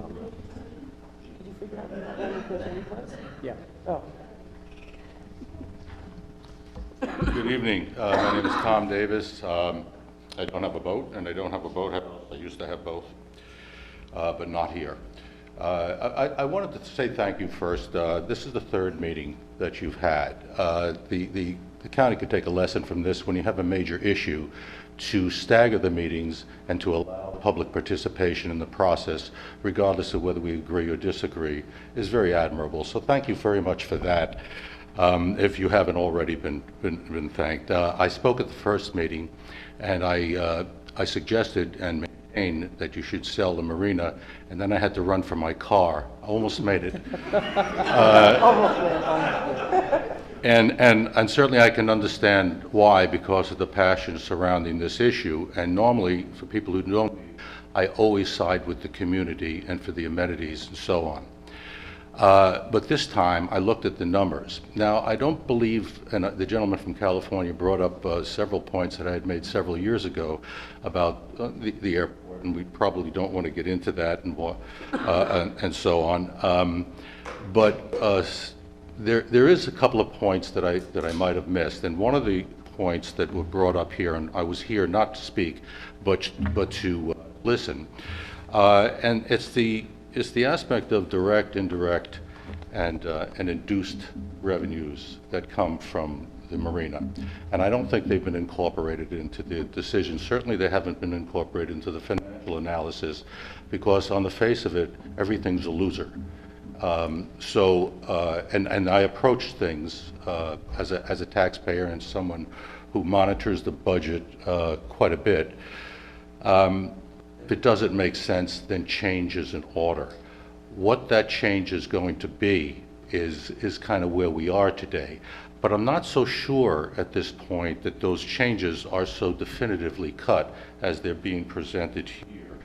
Did you figure out what that was? Yeah. Oh. Good evening. My name is Tom Davis. I don't have a boat, and I don't have a boathouse. I used to have both, but not here. I wanted to say thank you first. This is the third meeting that you've had. The the county could take a lesson from this when you have a major issue, to stagger the meetings and to allow public participation in the process, regardless of whether we agree or disagree, is very admirable. So thank you very much for that, if you haven't already been thanked. I spoke at the first meeting, and I suggested and maintained that you should sell the marina, and then I had to run for my car. I almost made it. And certainly I can understand why, because of the passion surrounding this issue. And normally, for people who know me, I always side with the community and for the amenities and so on. But this time, I looked at the numbers. Now, I don't believe, and the gentleman from California brought up several points that I had made several years ago about the airport, and we probably don't want to get into that and so on. There is a couple of points that I might have missed, and one of the points that were brought up here, and I was here not to speak, but to listen, and it's the aspect of direct, indirect, and induced revenues that come from the marina. And I don't think they've been incorporated into the decision. Certainly they haven't been incorporated into the financial analysis, because on the face of it, everything's a loser. And I approach things as a taxpayer and someone who monitors the budget quite a bit. If it doesn't make sense, then change is in order. What that change is going to be is kind of where we are today. But I'm not so sure at this point that those changes are so definitively cut as they're being presented here.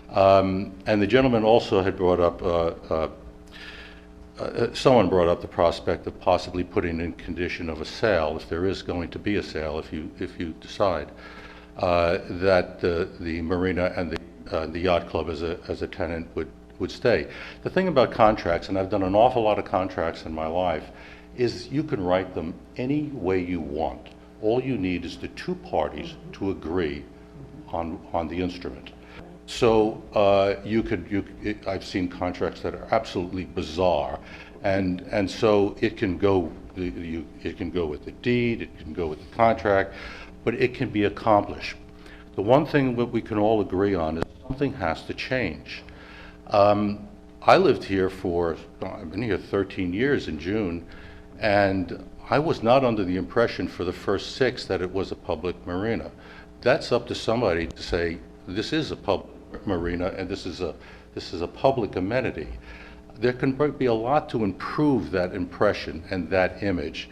And the gentleman also had brought up someone brought up the prospect of possibly putting in condition of a sale, if there is going to be a sale, if you decide that the marina and the yacht club as a tenant would stay. The thing about contracts, and I've done an awful lot of contracts in my life, is you can write them any way you want. All you need is the two parties to agree on the instrument. So I've seen contracts that are absolutely bizarre, and so it can go with the deed, it can go with the contract, but it can be accomplished. The one thing that we can all agree on is something has to change. I lived here I've been here 13 years in June, and I was not under the impression for the first 6 that it was a public marina. That's up to somebody to say, this is a public marina and this is a public amenity. There can be a lot to improve that impression and that image,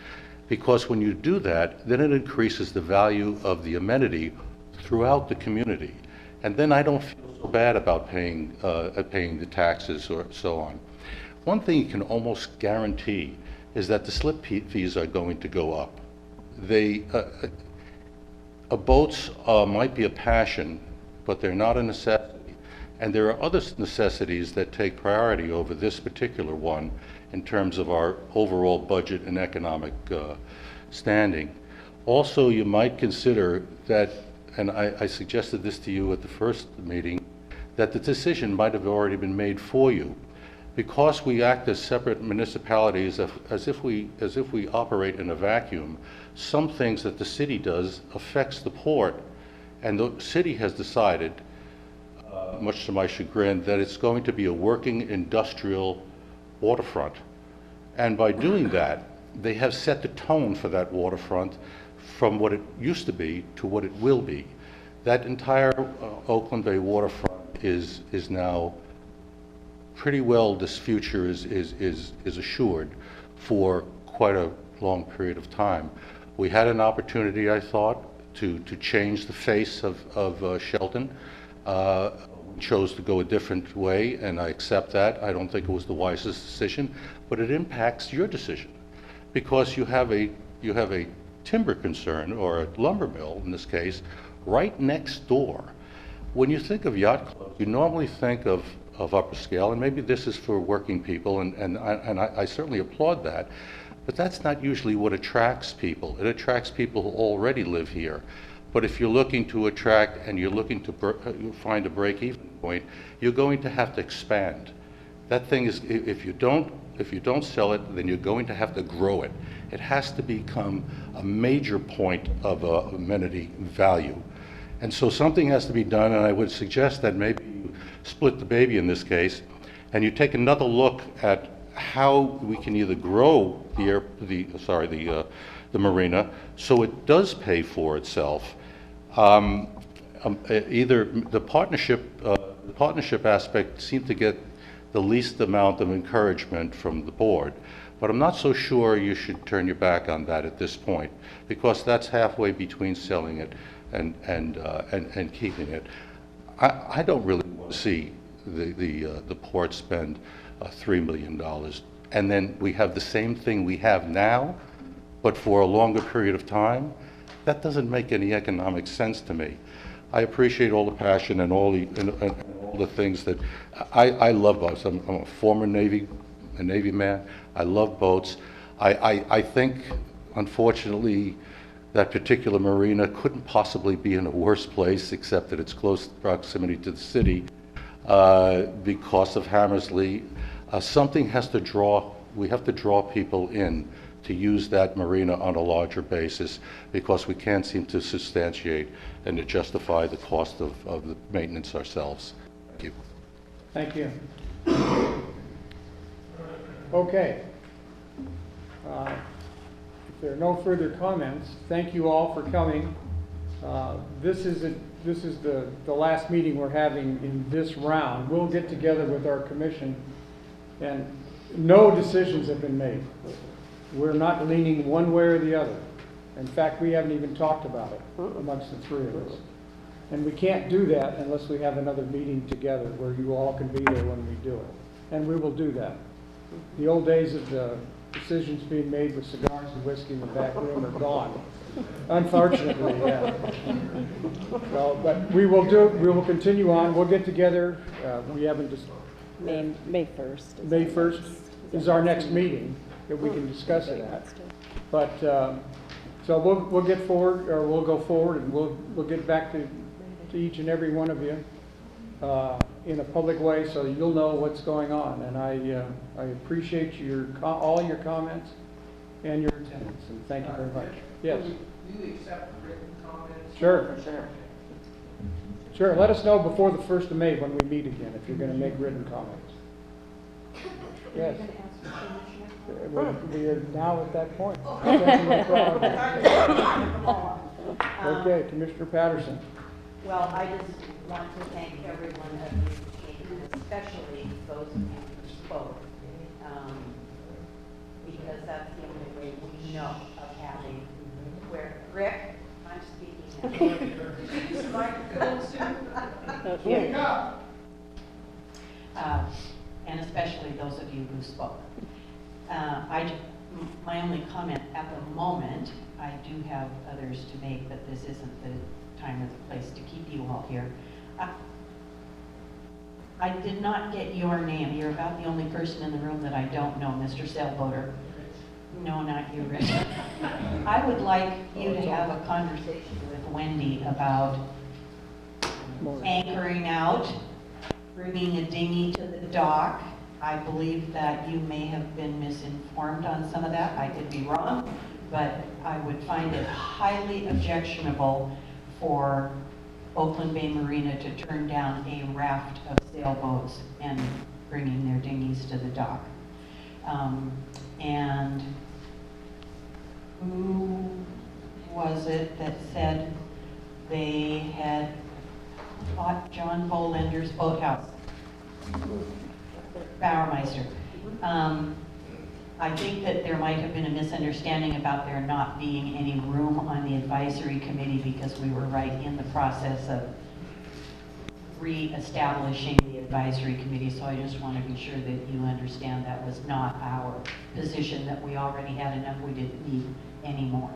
because when you do that, then it increases the value of the amenity throughout the community. And then I don't feel so bad about paying the taxes or so on. One thing you can almost guarantee is that the slip fees are going to go up. Boats might be a passion, but they're not a necessity. And there are other necessities that take priority over this particular one in terms of our overall budget and economic standing. Also, you might consider that, and I suggested this to you at the first meeting, that the decision might have already been made for you. Because we act as separate municipalities, as if we operate in a vacuum, some things that the city does affects the port, and the city has decided, much to my chagrin, that it's going to be a working industrial waterfront. And by doing that, they have set the tone for that waterfront from what it used to be to what it will be. That entire Oakland Bay waterfront is now pretty well, this future is assured for quite a long period of time. We had an opportunity, I thought, to change the face of Shelton. We chose to go a different way, and I accept that. I don't think it was the wisest decision, but it impacts your decision, because you have a timber concern, or a lumber mill in this case, right next door. When you think of yacht clubs, you normally think of upper scale, and maybe this is for working people, and I certainly applaud that, but that's not usually what attracts people. It attracts people who already live here. But if you're looking to attract and you're looking to find a break-even point, you're going to have to expand. That thing is, if you don't sell it, then you're going to have to grow it. It has to become a major point of amenity value. And so something has to be done, and I would suggest that maybe you split the baby in this case, and you take another look at how we can either grow the marina so it does pay for itself. Either the partnership aspect seemed to get the least amount of encouragement from the board, but I'm not so sure you should turn your back on that at this point, because that's halfway between selling it and keeping it. I don't really want to see the port spend $3 million, and then we have the same thing we have now, but for a longer period of time. That doesn't make any economic sense to me. I appreciate all the passion and all the things that I love boats. I'm a former Navy man. I love boats. I think, unfortunately, that particular marina couldn't possibly be in a worse place, except that it's close proximity to the city because of Hammersley. Something has to draw. We have to draw people in to use that marina on a larger basis, because we can't seem to substantiate and to justify the cost of the maintenance ourselves. Thank you. Thank you. Okay. If there are no further comments, thank you all for coming. This is the last meeting we're having in this round. We'll get together with our commission, and no decisions have been made. We're not leaning one way or the other. In fact, we haven't even talked about it amongst the three of us. And we can't do that unless we have another meeting together where you all can be there when we do it. And we will do that. The old days of the decisions being made with cigars and whiskey in the back room are gone. Unfortunately, yeah. So, but we will continue on. We'll get together. We haven't just May 1st. May 1st is our next meeting that we can discuss it at. But so we'll get forward, or we'll go forward, and we'll get back to each and every one of you in a public way, so you'll know what's going on. And I appreciate all your comments and your attendance, and thank you very much. Yes. Do you accept written comments? Sure. Sure. Let us know before the 1st of May when we meet again if you're going to make written comments. Yes. We are now at that point. Okay, Commissioner Patterson. Well, I just want to thank every one of you, especially those of you who spoke, because that's the only way we know of having, where, Rick, I'm speaking now. And especially those of you who spoke. My only comment at the moment, I do have others to make, but this isn't the time or the place to keep you all here. I did not get your name. You're about the only person in the room that I don't know, Mr. Sailboater. No, not you, Rick. I would like you to have a conversation with Wendy about anchoring out, bringing a dinghy to the dock. I believe that you may have been misinformed on some of that. I could be wrong, but I would find it highly objectionable for Oakland Bay Marina to turn down a raft of sailboats and bringing their dinghies to the dock. And who was it that said they had bought John Bolender's boathouse? Bowermeister. I think that there might have been a misunderstanding about there not being any room on the advisory committee because we were right in the process of re-establishing the advisory committee. So I just want to be sure that you understand that was not our position, that we already had enough, we didn't need any more.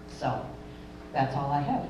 So that's all I have.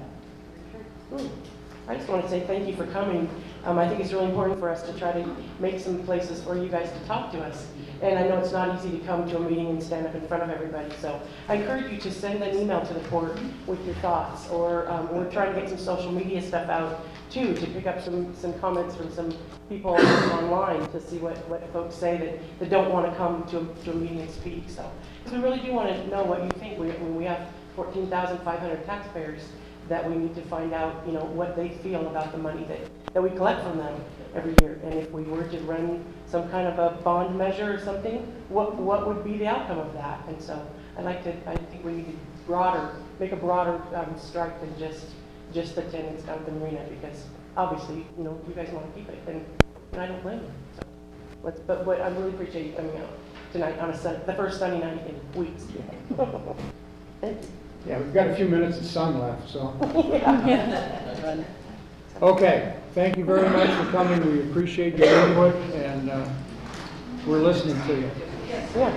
I just want to say thank you for coming. I think it's really important for us to try to make some places for you guys to talk to us. And I know it's not easy to come to a meeting and stand up in front of everybody. So I encourage you to send an email to the port with your thoughts, or we're trying to get some social media stuff out too, to pick up some comments from some people online to see what folks say that don't want to come to a meeting and speak. So, because we really do want to know what you think. We have 14,500 taxpayers that we need to find out, you know, what they feel about the money that we collect from them every year. And if we were to run some kind of a bond measure or something, what would be the outcome of that? And so I think we need to make a broader strike than just the tenants down at the marina, because obviously, you know, you guys want to keep it, and I don't blame you. So but I really appreciate you coming out tonight on the first Sunday night in weeks. Thank you. Yeah, we've got a few minutes of sun left, so. Yeah. Okay, thank you very much for coming. We appreciate your input, and we're listening to you. Yeah.